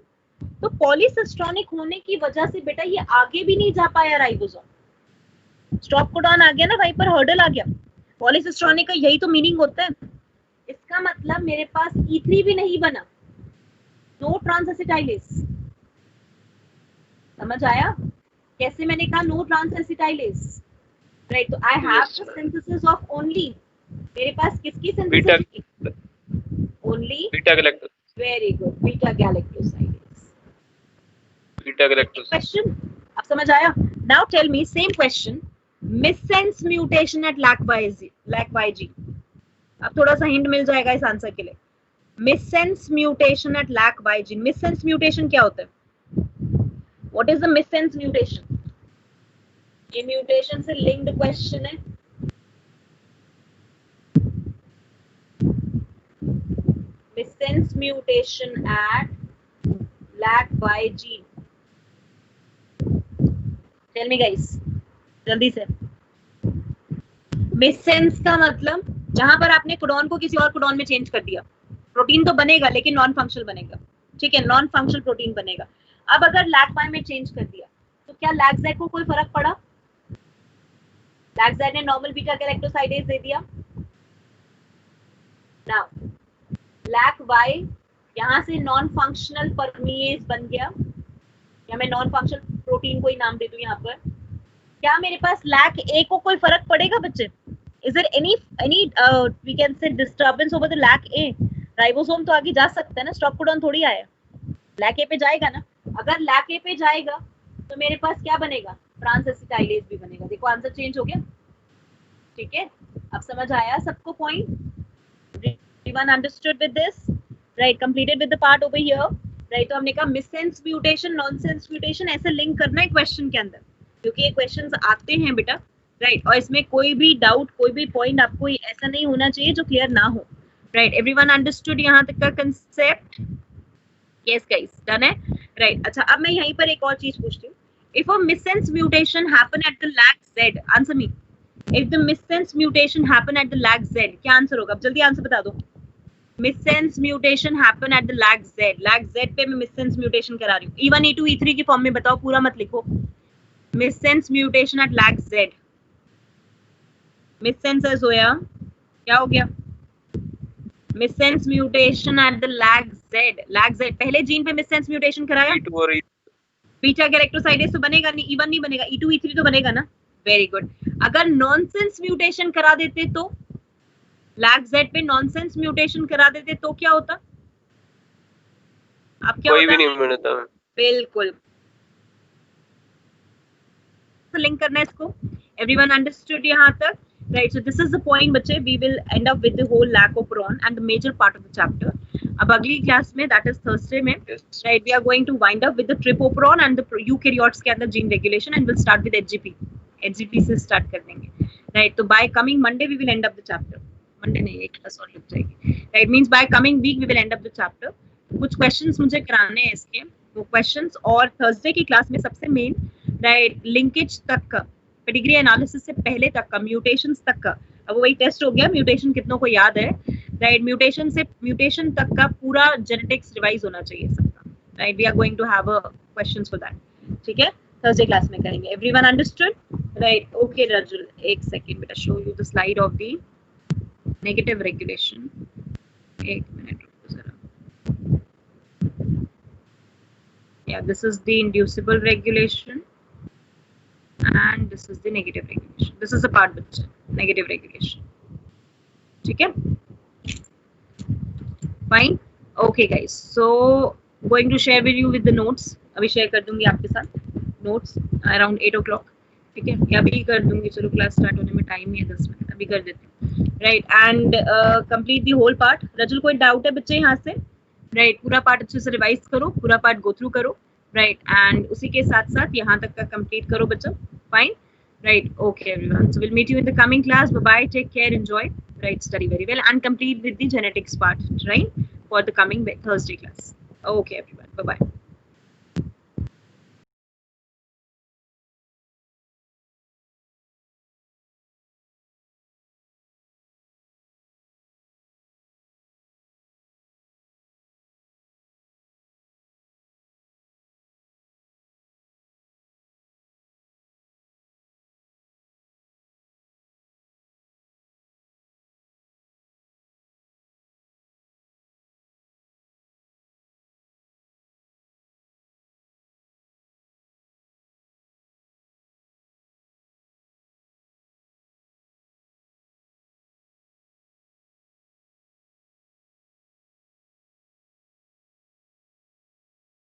तो पॉलीसिस्ट्रॉनिक होने की वजह से बेटा ये आगे भी नहीं जा पाया राइबोसोम। स्टॉप कोडॉन आ गया ना, वहीं पर हर्डल आ गया। पॉलीसिस्ट्रॉनिक का यही तो मीनिंग होता है। इसका मतलब मेरे पास E3 भी नहीं बना, नो ट्रांसएसिटाइलेज। समझ आया कैसे मैंने कहा नो ट्रांसएसिटाइलेज, राइट? तो I have the synthesis of only मेरे पास किसकी beta synthesis? Only beta galactose very good, beta galactosidase. Beta galactose question अब समझ आया? Now tell me same question, missense mutation at LAC-YG। अब थोड़ा सा हिंट मिल जाएगा इस आंसर के लिए। Missense mutation at LAC-YG, missense mutation क्या होता है? What is the missense mutation? ये म्यूटेशन से लिंक्ड क्वेश्चन है। Missense mutation at LAC-YG, tell me guys जल्दी से। मिससेंस का मतलब जहां पर आपने कोडॉन को किसी और कोडॉन में चेंज कर दिया, प्रोटीन तो बनेगा लेकिन नॉन फंक्शनल बनेगा, ठीक है, नॉन फंक्शनल प्रोटीन बनेगा। अब अगर LAC-Y में चेंज कर दिया तो क्या LAC-Z को कोई फर्क पड़ा? LAC-Z ने नॉर्मल बीटा गैलेक्टोसाइडेज दे दिया। नाउ LAC-Y यहाँ से नॉन फंक्शनल परमिएज बन गया, या मैं नॉन फंक्शनल प्रोटीन को ही नाम दे दूं यहाँ पर। क्या मेरे पास LAC-A को कोई फर्क पड़ेगा बच्चे? Is there any we can say disturbance over the LAC-A? Ribosome तो आगे जा सकता है ना, स्टॉप कोडॉन थोड़ी आया, LAC-A पे जाएगा ना। अगर LAC-A पे जाएगा तो मेरे पास क्या बनेगा? ट्रांस एसिटाइलेज भी बनेगा। देखो आंसर चेंज हो गया, ठीक है। अब समझ आया सबको point? everyone understood with this, right? Completed with the part over here, right? तो हमने कहा मिससेंस म्यूटेशन, नॉनसेंस म्यूटेशन ऐसे लिंक करना है क्वेश्चन के अंदर, क्योंकि ये क्वेश्चंस आते हैं बेटा, राइट? और इसमें कोई भी डाउट, कोई भी पॉइंट आपको ऐसा नहीं होना चाहिए जो क्लियर ना हो, राइट? एवरीवन अंडरस्टूड यहाँ तक का कंसेप्ट? यस गाइस, डन है, राइट? अच्छा, अब मैं यहीं पर एक और चीज पूछती हूँ। If a missense mutation happen at the LAC-Z, answer me, if the missense mutation happen at the LAC-Z, क्या आंसर होगा? अब जल्दी आंसर बता दो। Missense mutation happen at the LAC-Z पे मैं मिससेंस म्यूटेशन करा रही हूँ। E1 E2 E3 की फॉर्म में बताओ, पूरा मत लिखो। मिससेंस म्यूटेशन एट LAC-Z, मिससेंस होया, क्या हो गया? मिससेंस म्यूटेशन एट द LAC-Z पहले जीन पे मिससेंस म्यूटेशन कराया, बीटा गैलेक्टोसाइडेज तो बनेगा नहीं, E1 नहीं बनेगा, E2 E3 तो बनेगा ना। Very good. अगर नॉनसेंस म्यूटेशन करा देते तो, LAC-Z पे नॉनसेंस म्यूटेशन करा देते तो क्या होता? अब क्या कोई होता? भी नहीं बनता। बिल्कुल लिंक करना है इसको। एवरीवन अंडरस्टूड यहाँ तक, right? So this is the point बच्चे, we will end up with the whole lac operon and the major part of the chapter. अब अगली क्लास में, दैट इज थर्सडे में, right, we are going to wind up with the trp operon and the eukaryotes के अंदर gene regulation, and will start with HGP से start कर देंगे, right? तो by coming Monday we will end up the chapter. Monday नहीं, एक class और लग जाएगी, right? Means by coming week we will end up the chapter. कुछ क्वेश्चंस मुझे कराने हैं इसके, वो क्वेश्चंस, और थर्सडे की क्लास में सबसे मेन, राइट, लिंकेज तक का, पेडिग्री एनालिसिस से पहले तक का, म्यूटेशंस तक का। अब वही टेस्ट हो गया, म्यूटेशन कितनों को याद है, राइट? म्यूटेशन से म्यूटेशन तक का पूरा जेनेटिक्स रिवाइज होना चाहिए सबका, right? We are going to have a questions for that, ठीक है? थर्सडे क्लास में करेंगे। Everyone understood, right? Okay Rajul, एक सेकंड बेटा, show you the slide of the negative regulation. एक मिनट रुको जरा। Yeah, this is the inducible regulation and this is the negative regulation. This is the part which negative regulation. ठीक है? Fine. Okay guys, so going to share with you with the notes. अभी share कर दूंगी आपके साथ notes around 8 o'clock. ठीक है? या अभी कर दूंगी, चलो क्लास स्टार्ट होने में टाइम ही है 10 मिनट, अभी कर देते हैं, right? And complete the whole part. Rajul कोई डाउट है बच्चे यहाँ से? राइट, पूरा पार्ट अच्छे से रिवाइज करो, पूरा पार्ट गो थ्रू करो, राइट? एंड उसी के साथ साथ यहाँ तक का कंप्लीट करो बच्चों। Fine, right? Okay everyone, so will meet you in the coming class. Bye bye, take care, enjoy, right? Study very well and complete with the genetics part, right, for the coming Thursday class. Okay everyone, bye bye.